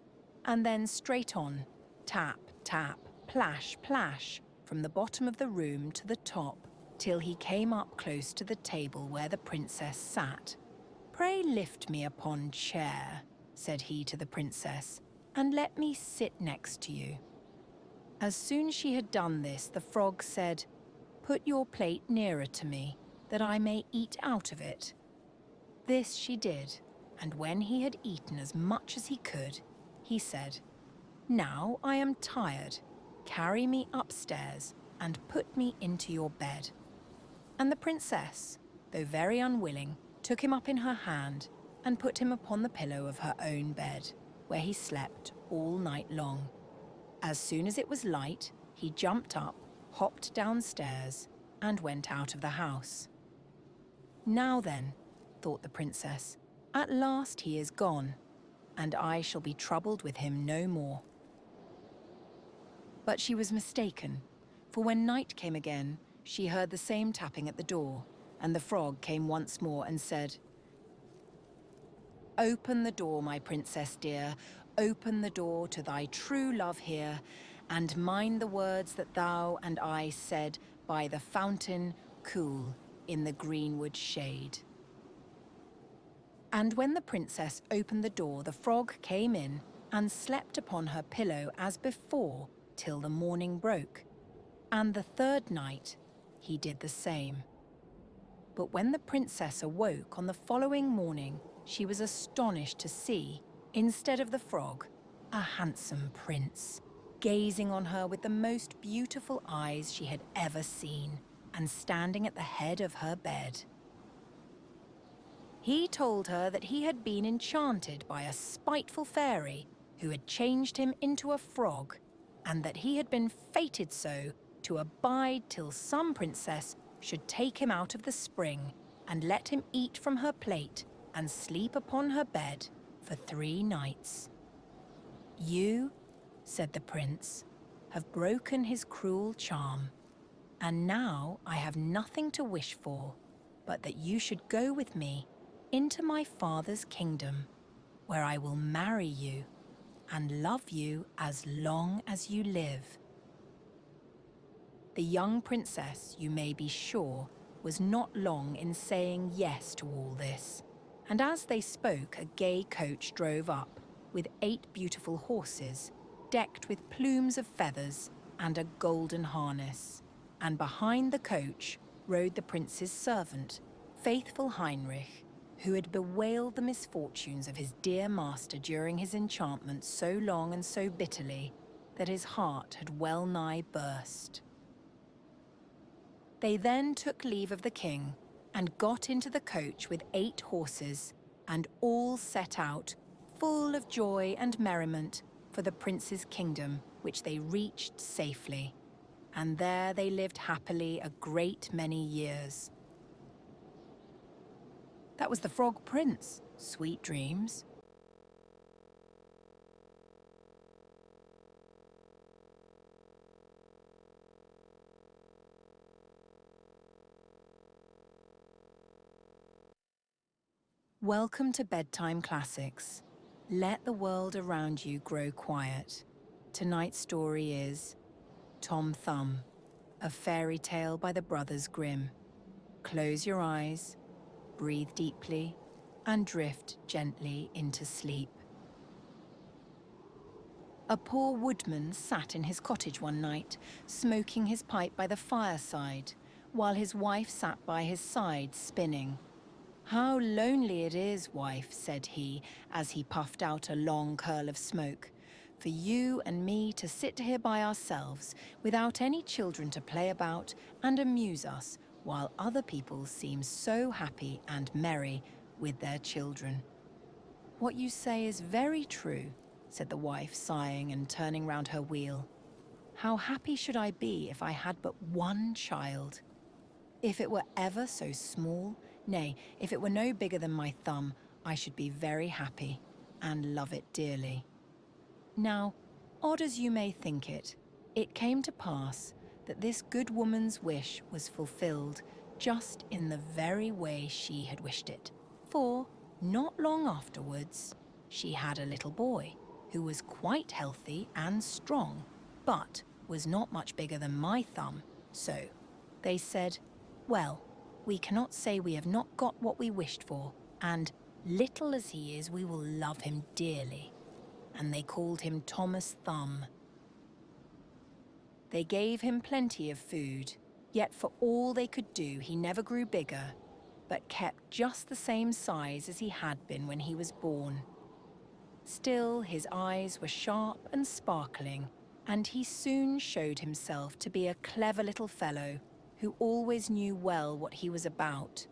and then straight on, tap, tap, plash, plash, from the bottom of the room to the top, till he came up close to the table where the princess sat. "Pray lift me upon chair," said he to the princess, "and let me sit next to you." As soon as she had done this, the frog said, "Put your plate nearer to me, that I may eat out of it." This she did, and when he had eaten as much as he could, he said, "Now I am tired. Carry me upstairs and put me into your bed." And the princess, though very unwilling, took him up in her hand and put him upon the pillow of her own bed, where he slept all night long. As soon as it was light, he jumped up, hopped downstairs, and went out of the house. "Now then," thought the princess, "at last he is gone, and I shall be troubled with him no more." But she was mistaken, for when night came again, she heard the same tapping at the door, and the frog came once more and said, "Open the door, my princess dear, open the door to thy true love here, and mind the words that thou and I said by the fountain cool in the greenwood shade." And when the princess opened the door, the frog came in and slept upon her pillow as before till the morning broke. And the third night he did the same. But when the princess awoke on the following morning, she was astonished to see, instead of the frog, a handsome prince, gazing on her with the most beautiful eyes she had ever seen, and standing at the head of her bed. He told her that he had been enchanted by a spiteful fairy who had changed him into a frog, and that he had been fated so to abide till some princess should take him out of the spring and let him eat from her plate and sleep upon her bed for 3 nights. You, said the prince, have broken his cruel charm, and now I have nothing to wish for but that you should go with me into my father's kingdom, where I will marry you and love you as long as you live. The young princess, you may be sure, was not long in saying yes to all this, and as they spoke, a gay coach drove up with 8 beautiful horses, decked with plumes of feathers and a golden harness, and behind the coach rode the prince's servant, faithful Heinrich, who had bewailed the misfortunes of his dear master during his enchantment so long and so bitterly that his heart had well nigh burst. They then took leave of the king and got into the coach with 8 horses, and all set out, full of joy and merriment, for the prince's kingdom, which they reached safely. And there they lived happily a great many years. That was the Frog Prince. Sweet dreams. Welcome to Bedtime Classics. Let the world around you grow quiet. Tonight's story is Tom Thumb, a fairy tale by the brothers Grimm. Close your eyes, breathe deeply, and drift gently into sleep. A poor woodman sat in his cottage one night, smoking his pipe by the fireside, while his wife sat by his side spinning. "How lonely it is, wife," said he, as he puffed out a long curl of smoke, "for you and me to sit here by ourselves, without any children to play about and amuse us, while other people seem so happy and merry with their children." "What you say is very true," said the wife, sighing and turning round her wheel. "How happy should I be if I had but one child? If it were ever so small, nay, if it were no bigger than my thumb, I should be very happy and love it dearly." Now, odd as you may think it, it came to pass that this good woman's wish was fulfilled just in the very way she had wished it. For, not long afterwards, she had a little boy who was quite healthy and strong, but was not much bigger than my thumb. So they said, "Well, we cannot say we have not got what we wished for, and little as he is, we will love him dearly." And they called him Thomas Thumb. They gave him plenty of food, yet for all they could do, he never grew bigger, but kept just the same size as he had been when he was born. Still, his eyes were sharp and sparkling, and he soon showed himself to be a clever little fellow who always knew well what he was about.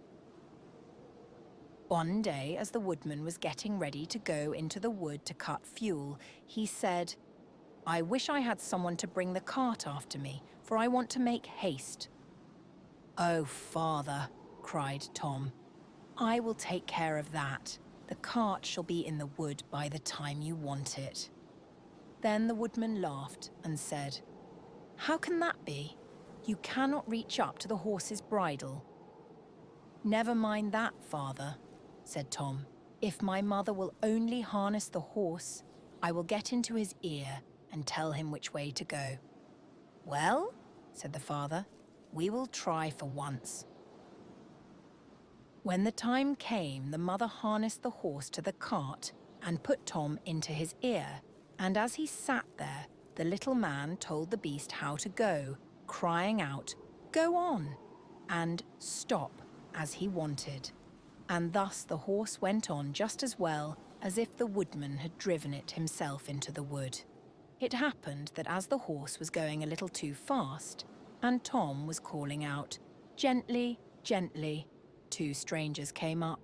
One day, as the woodman was getting ready to go into the wood to cut fuel, he said, "I wish I had someone to bring the cart after me, for I want to make haste." "Oh, father," cried Tom, "I will take care of that. The cart shall be in the wood by the time you want it." Then the woodman laughed and said, "How can that be? You cannot reach up to the horse's bridle." "Never mind that, father," said Tom. "If my mother will only harness the horse, I will get into his ear and tell him which way to go." "Well," said the father, "we will try for once." When the time came, the mother harnessed the horse to the cart and put Tom into his ear, and as he sat there, the little man told the beast how to go, crying out, "Go on!" and "Stop," as he wanted. And thus the horse went on just as well as if the woodman had driven it himself into the wood. It happened that as the horse was going a little too fast, and Tom was calling out, "Gently, gently," two strangers came up.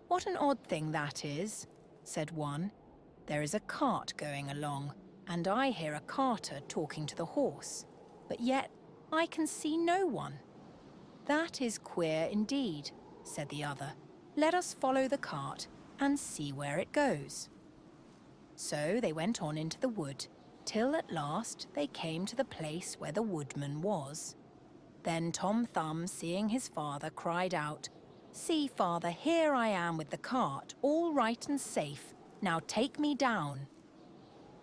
"What an odd thing that is," said one. "There is a cart going along, and I hear a carter talking to the horse, but yet I can see no one." "That is queer indeed," said the other. "Let us follow the cart and see where it goes." So they went on into the wood, till at last they came to the place where the woodman was. Then Tom Thumb, seeing his father, cried out, "See, father, here I am with the cart, all right and safe. Now take me down."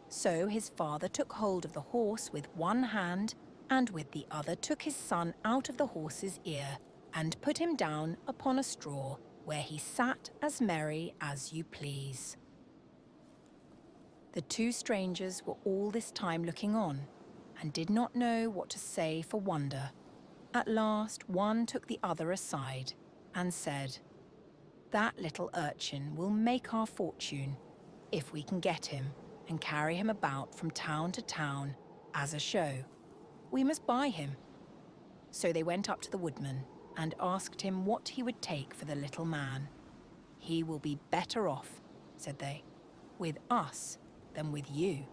So his father took hold of the horse with one hand, and with the other took his son out of the horse's ear, and put him down upon a straw, where he sat as merry as you please. The two strangers were all this time looking on, and did not know what to say for wonder. At last one took the other aside, and said, "That little urchin will make our fortune, if we can get him and carry him about from town to town as a show. We must buy him." So they went up to the woodman and asked him what he would take for the little man. "He will be better off," said they, "with us than with you."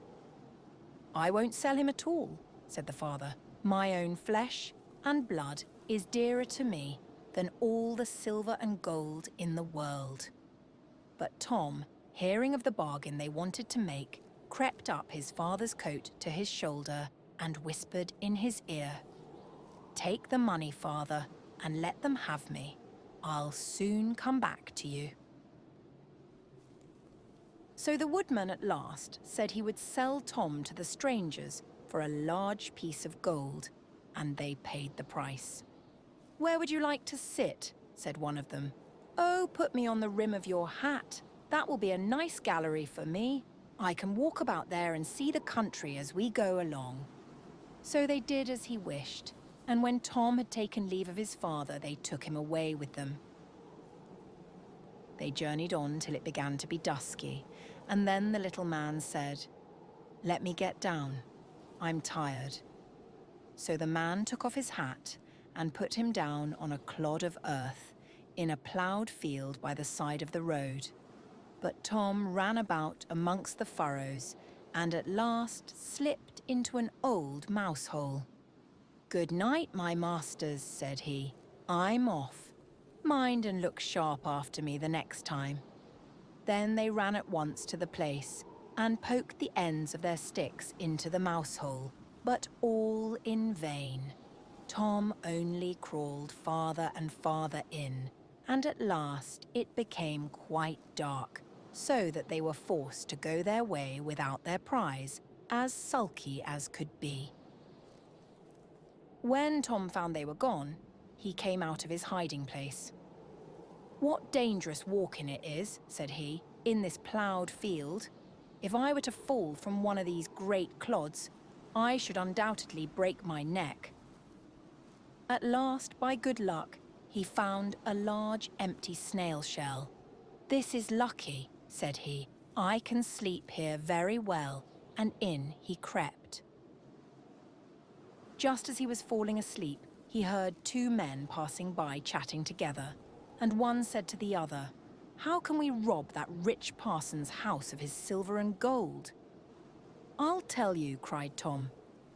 "I won't sell him at all," said the father. "My own flesh and blood is dearer to me than all the silver and gold in the world." But Tom, hearing of the bargain they wanted to make, crept up his father's coat to his shoulder and whispered in his ear, "Take the money, father, and let them have me. I'll soon come back to you." So the woodman at last said he would sell Tom to the strangers for a large piece of gold, and they paid the price. "Where would you like to sit?" said one of them. "Oh, put me on the rim of your hat. That will be a nice gallery for me. I can walk about there and see the country as we go along." So they did as he wished, and when Tom had taken leave of his father, they took him away with them. They journeyed on till it began to be dusky, and then the little man said, "Let me get down. I'm tired." So the man took off his hat and put him down on a clod of earth in a ploughed field by the side of the road. But Tom ran about amongst the furrows and at last slipped into an old mouse hole. "Good night, my masters," said he. "I'm off. Mind and look sharp after me the next time." Then they ran at once to the place and poked the ends of their sticks into the mouse hole, but all in vain. Tom only crawled farther and farther in, and at last it became quite dark, so that they were forced to go their way without their prize, as sulky as could be. When Tom found they were gone, he came out of his hiding place. "What dangerous walking it is," said he, "in this ploughed field. If I were to fall from one of these great clods, I should undoubtedly break my neck." At last, by good luck, he found a large empty snail shell. "This is lucky," said he. "I can sleep here very well," and in he crept. Just as he was falling asleep, he heard two men passing by chatting together, and one said to the other, "How can we rob that rich parson's house of his silver and gold?" "I'll tell you," cried Tom.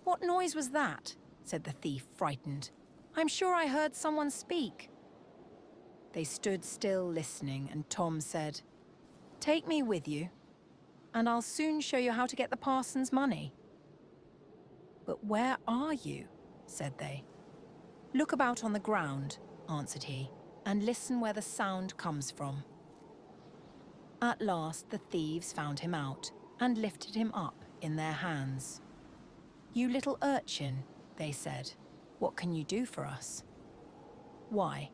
"What noise was that?" said the thief, frightened. "I'm sure I heard someone speak." They stood still listening, and Tom said, "Take me with you, and I'll soon show you how to get the parson's money." "But where are you?" said they. "Look about on the ground," answered he, "and listen where the sound comes from." At last the thieves found him out and lifted him up in their hands. "You little urchin," they said, "what can you do for us?" "Why,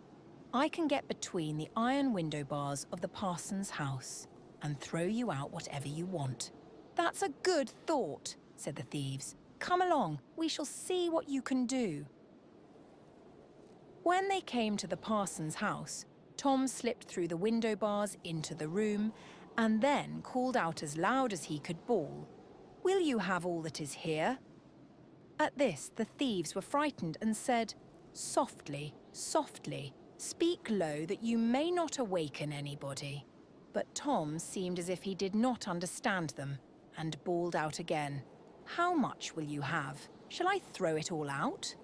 I can get between the iron window bars of the parson's house and throw you out whatever you want." "That's a good thought," said the thieves. "Come along, we shall see what you can do." When they came to the parson's house, Tom slipped through the window bars into the room and then called out as loud as he could bawl, "Will you have all that is here?" At this, the thieves were frightened and said, "Softly, softly, speak low that you may not awaken anybody." But Tom seemed as if he did not understand them and bawled out again, "How much will you have? Shall I throw it all out?"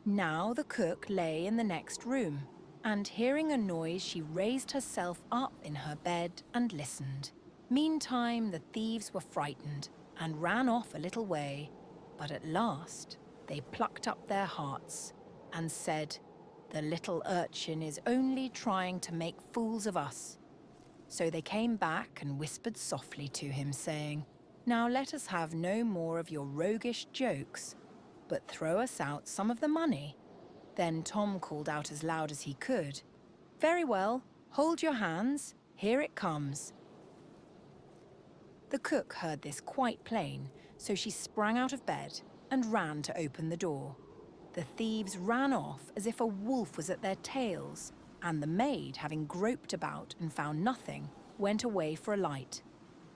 Now the cook lay in the next room, and hearing a noise, she raised herself up in her bed and listened. Meantime, the thieves were frightened and ran off a little way, but at last they plucked up their hearts and said, "The little urchin is only trying to make fools of us." So they came back and whispered softly to him, saying, "Now let us have no more of your roguish jokes, but throw us out some of the money." Then Tom called out as loud as he could, "Very well, hold your hands, here it comes." The cook heard this quite plain, so she sprang out of bed and ran to open the door. The thieves ran off as if a wolf was at their tails, and the maid, having groped about and found nothing, went away for a light.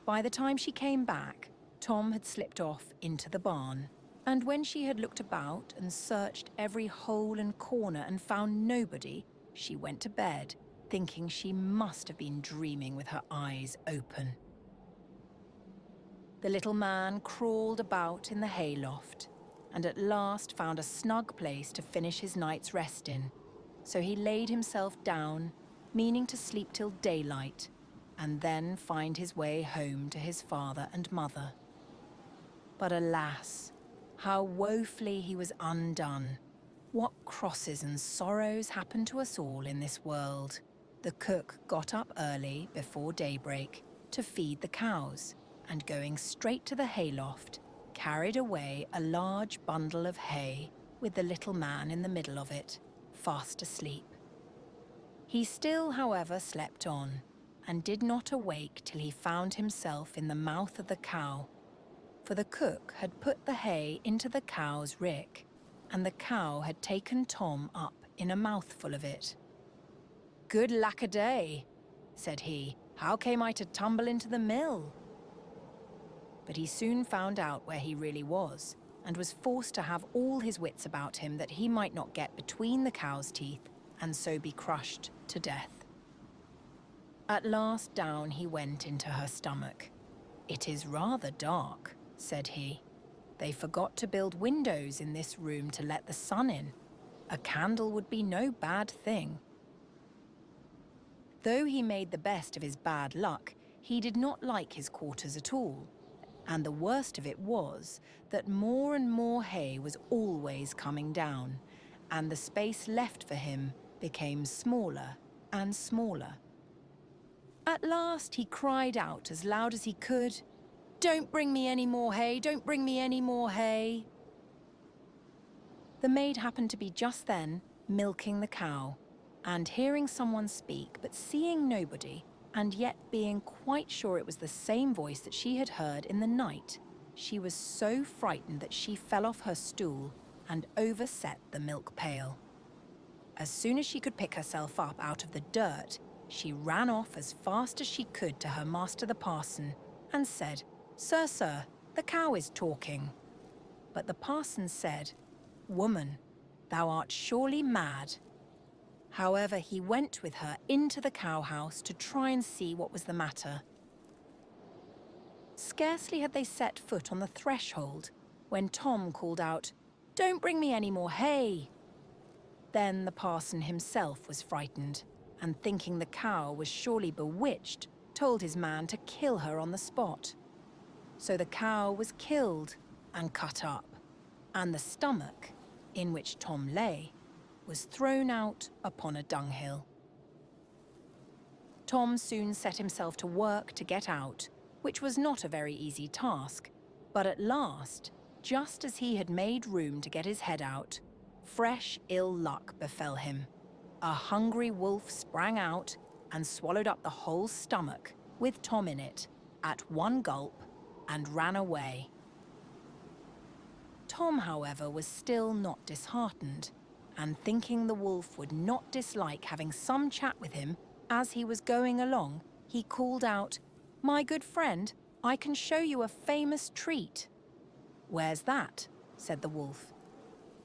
By the time she came back, Tom had slipped off into the barn, and when she had looked about and searched every hole and corner and found nobody, she went to bed, thinking she must have been dreaming with her eyes open. The little man crawled about in the hayloft, and at last found a snug place to finish his night's rest in. So he laid himself down, meaning to sleep till daylight, and then find his way home to his father and mother. But alas, how woefully he was undone. What crosses and sorrows happen to us all in this world. The cook got up early, before daybreak, to feed the cows, and going straight to the hayloft, carried away a large bundle of hay with the little man in the middle of it, fast asleep. He still, however, slept on, and did not awake till he found himself in the mouth of the cow, for the cook had put the hay into the cow's rick, and the cow had taken Tom up in a mouthful of it. "Good lack-a-day," said he, "how came I to tumble into the mill?" But he soon found out where he really was, and was forced to have all his wits about him that he might not get between the cow's teeth and so be crushed to death. At last down he went into her stomach. "It is rather dark," said he. "They forgot to build windows in this room to let the sun in. A candle would be no bad thing." Though he made the best of his bad luck, he did not like his quarters at all. And the worst of it was that more and more hay was always coming down, and the space left for him became smaller and smaller. At last he cried out as loud as he could, "Don't bring me any more hay, don't bring me any more hay." The maid happened to be just then milking the cow, and hearing someone speak but seeing nobody, and yet being quite sure it was the same voice that she had heard in the night, she was so frightened that she fell off her stool and overset the milk pail. As soon as she could pick herself up out of the dirt, she ran off as fast as she could to her master the parson and said, Sir, the cow is talking." But the parson said, "Woman, thou art surely mad." However, he went with her into the cow-house to try and see what was the matter. Scarcely had they set foot on the threshold when Tom called out, "Don't bring me any more hay." Then the parson himself was frightened, and thinking the cow was surely bewitched, told his man to kill her on the spot. So the cow was killed and cut up, and the stomach, in which Tom lay, was thrown out upon a dunghill. Tom soon set himself to work to get out, which was not a very easy task, but at last, just as he had made room to get his head out, fresh ill luck befell him. a hungry wolf sprang out and swallowed up the whole stomach, with Tom in it, at one gulp, and ran away. Tom, however, was still not disheartened, and thinking the wolf would not dislike having some chat with him as he was going along, he called out, "My good friend, I can show you a famous treat." "Where's that?" said the wolf.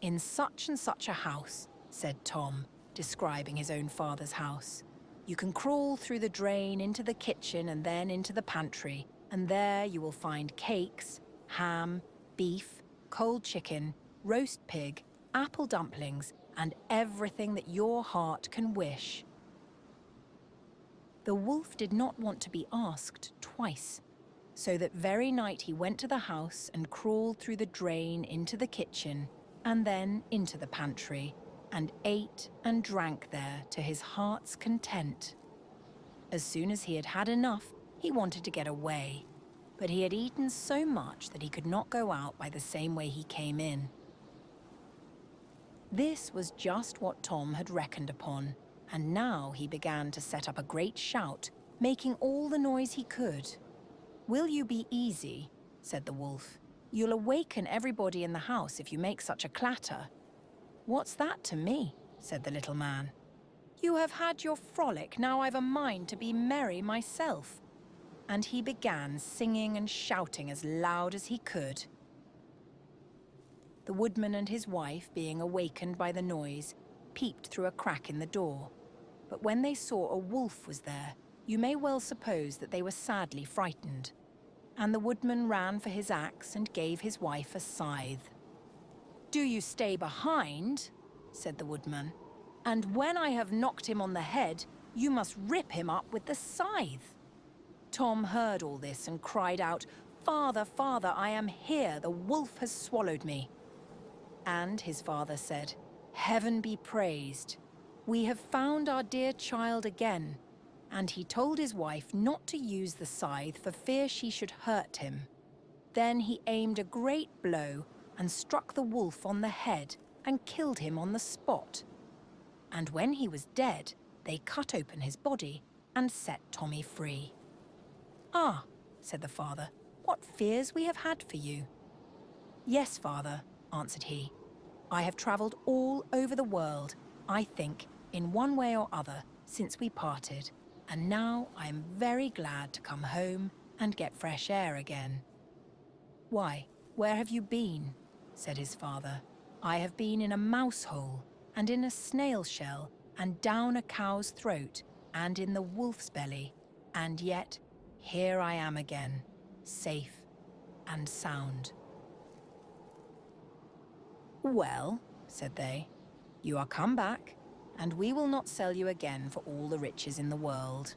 "In such and such a house," said Tom, describing his own father's house. "You can crawl through the drain into the kitchen and then into the pantry, and there you will find cakes, ham, beef, cold chicken, roast pig, apple dumplings, and everything that your heart can wish." The wolf did not want to be asked twice, so that very night he went to the house and crawled through the drain into the kitchen and then into the pantry, and ate and drank there to his heart's content. As soon as he had had enough, he wanted to get away, but he had eaten so much that he could not go out by the same way he came in. This was just what Tom had reckoned upon, and now he began to set up a great shout, making all the noise he could. "Will you be easy?" said the wolf. "You'll awaken everybody in the house if you make such a clatter." "What's that to me?" said the little man. "You have had your frolic, now I've a mind to be merry myself." And he began singing and shouting as loud as he could. The woodman and his wife, being awakened by the noise, peeped through a crack in the door. But when they saw a wolf was there, you may well suppose that they were sadly frightened. And the woodman ran for his axe and gave his wife a scythe. "Do you stay behind?" said the woodman. "And when I have knocked him on the head, you must rip him up with the scythe." Tom heard all this and cried out, "Father, father, I am here, the wolf has swallowed me." And his father said, "Heaven be praised. We have found our dear child again." And he told his wife not to use the scythe for fear she should hurt him. Then he aimed a great blow and struck the wolf on the head and killed him on the spot. And when he was dead, they cut open his body and set Tommy free. "Ah," said the father, "what fears we have had for you." "Yes, father," answered he. "I have travelled all over the world, I think, in one way or other, since we parted, and now I am very glad to come home and get fresh air again." "Why, where have you been?" said his father. "I have been in a mouse hole, and in a snail shell, and down a cow's throat, and in the wolf's belly, and yet here I am again, safe and sound." "Well," said they, "you are come back, and we will not sell you again for all the riches in the world."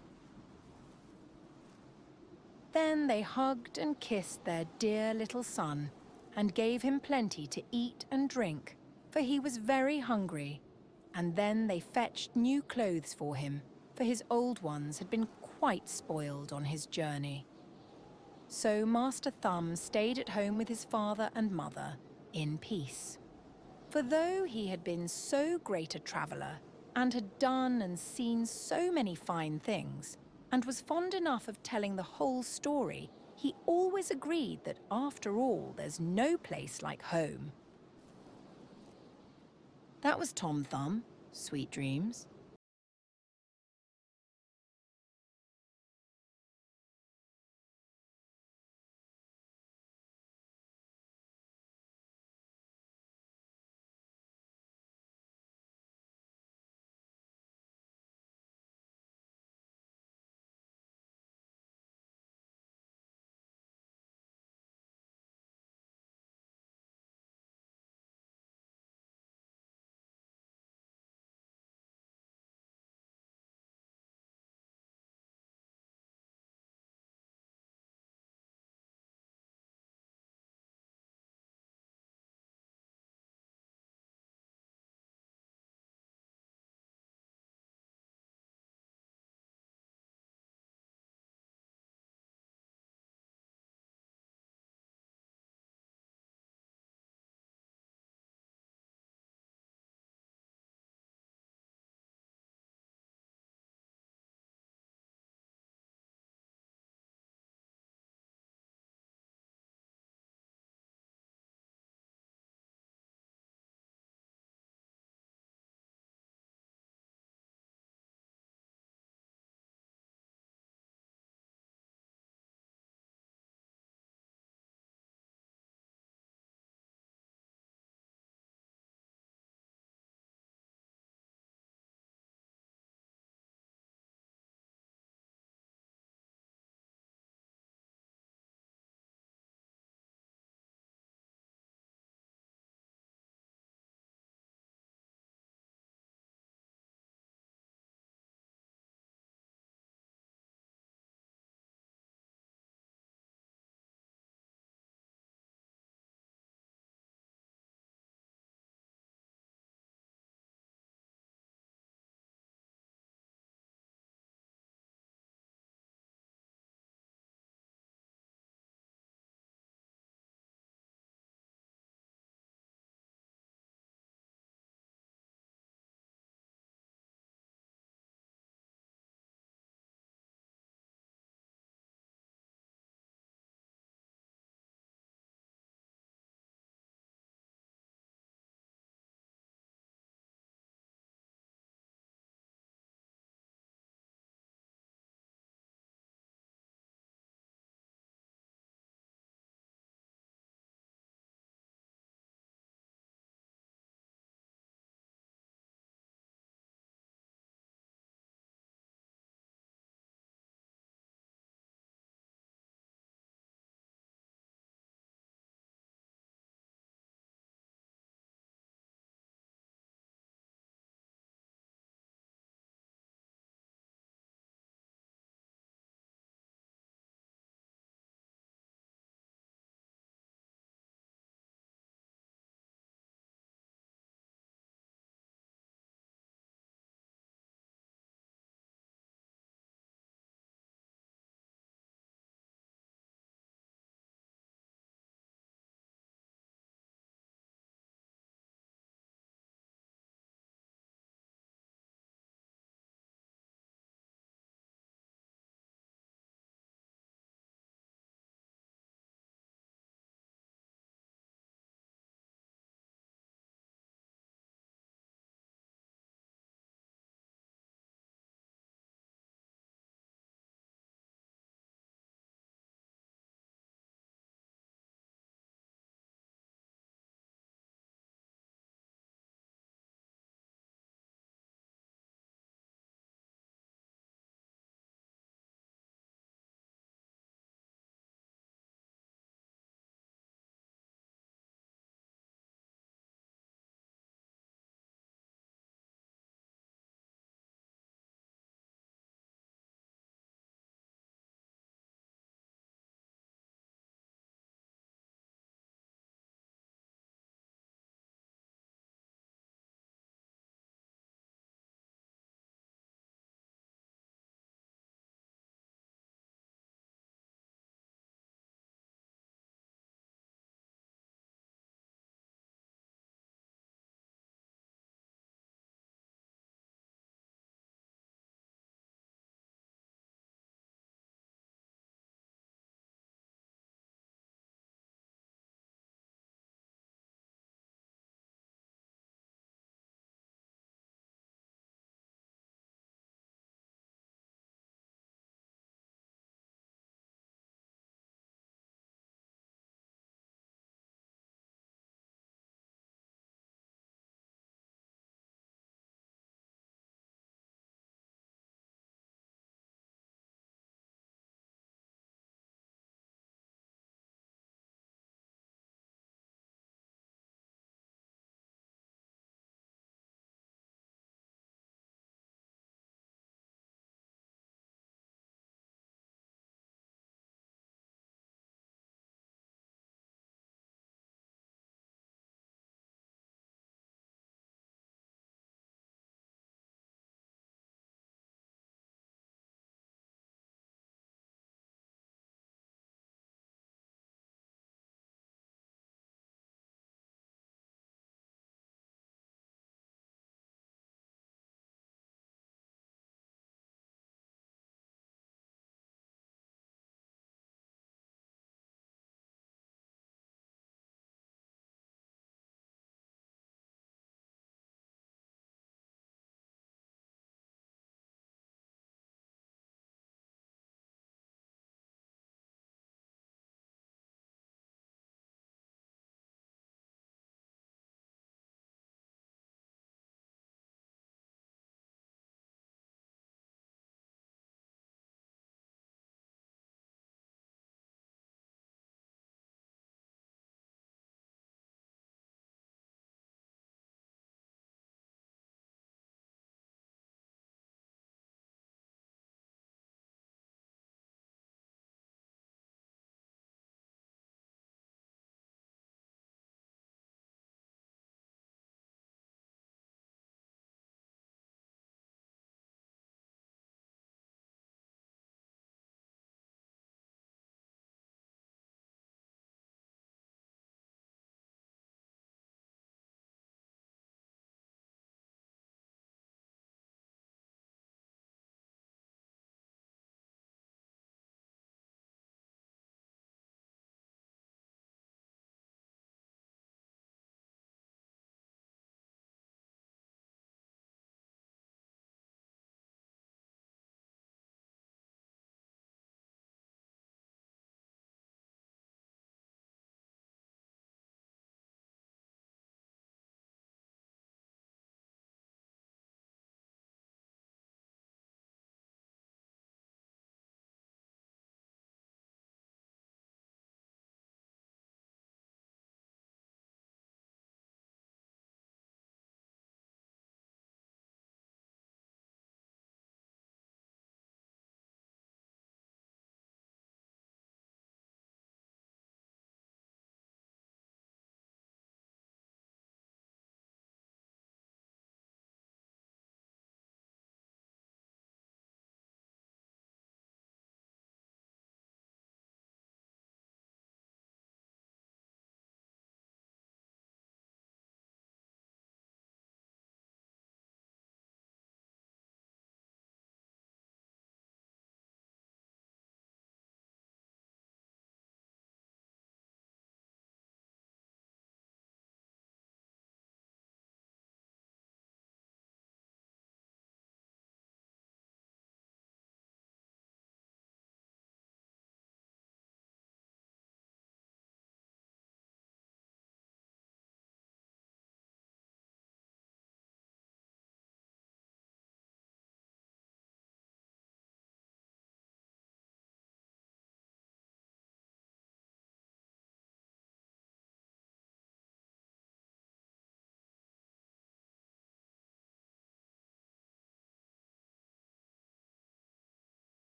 Then they hugged and kissed their dear little son, and gave him plenty to eat and drink, for he was very hungry, and then they fetched new clothes for him, for his old ones had been quite spoiled on his journey. So Master Thumb stayed at home with his father and mother, in peace. For though he had been so great a traveller, and had done and seen so many fine things, and was fond enough of telling the whole story, he always agreed that after all there's no place like home. That was Tom Thumb. Sweet dreams.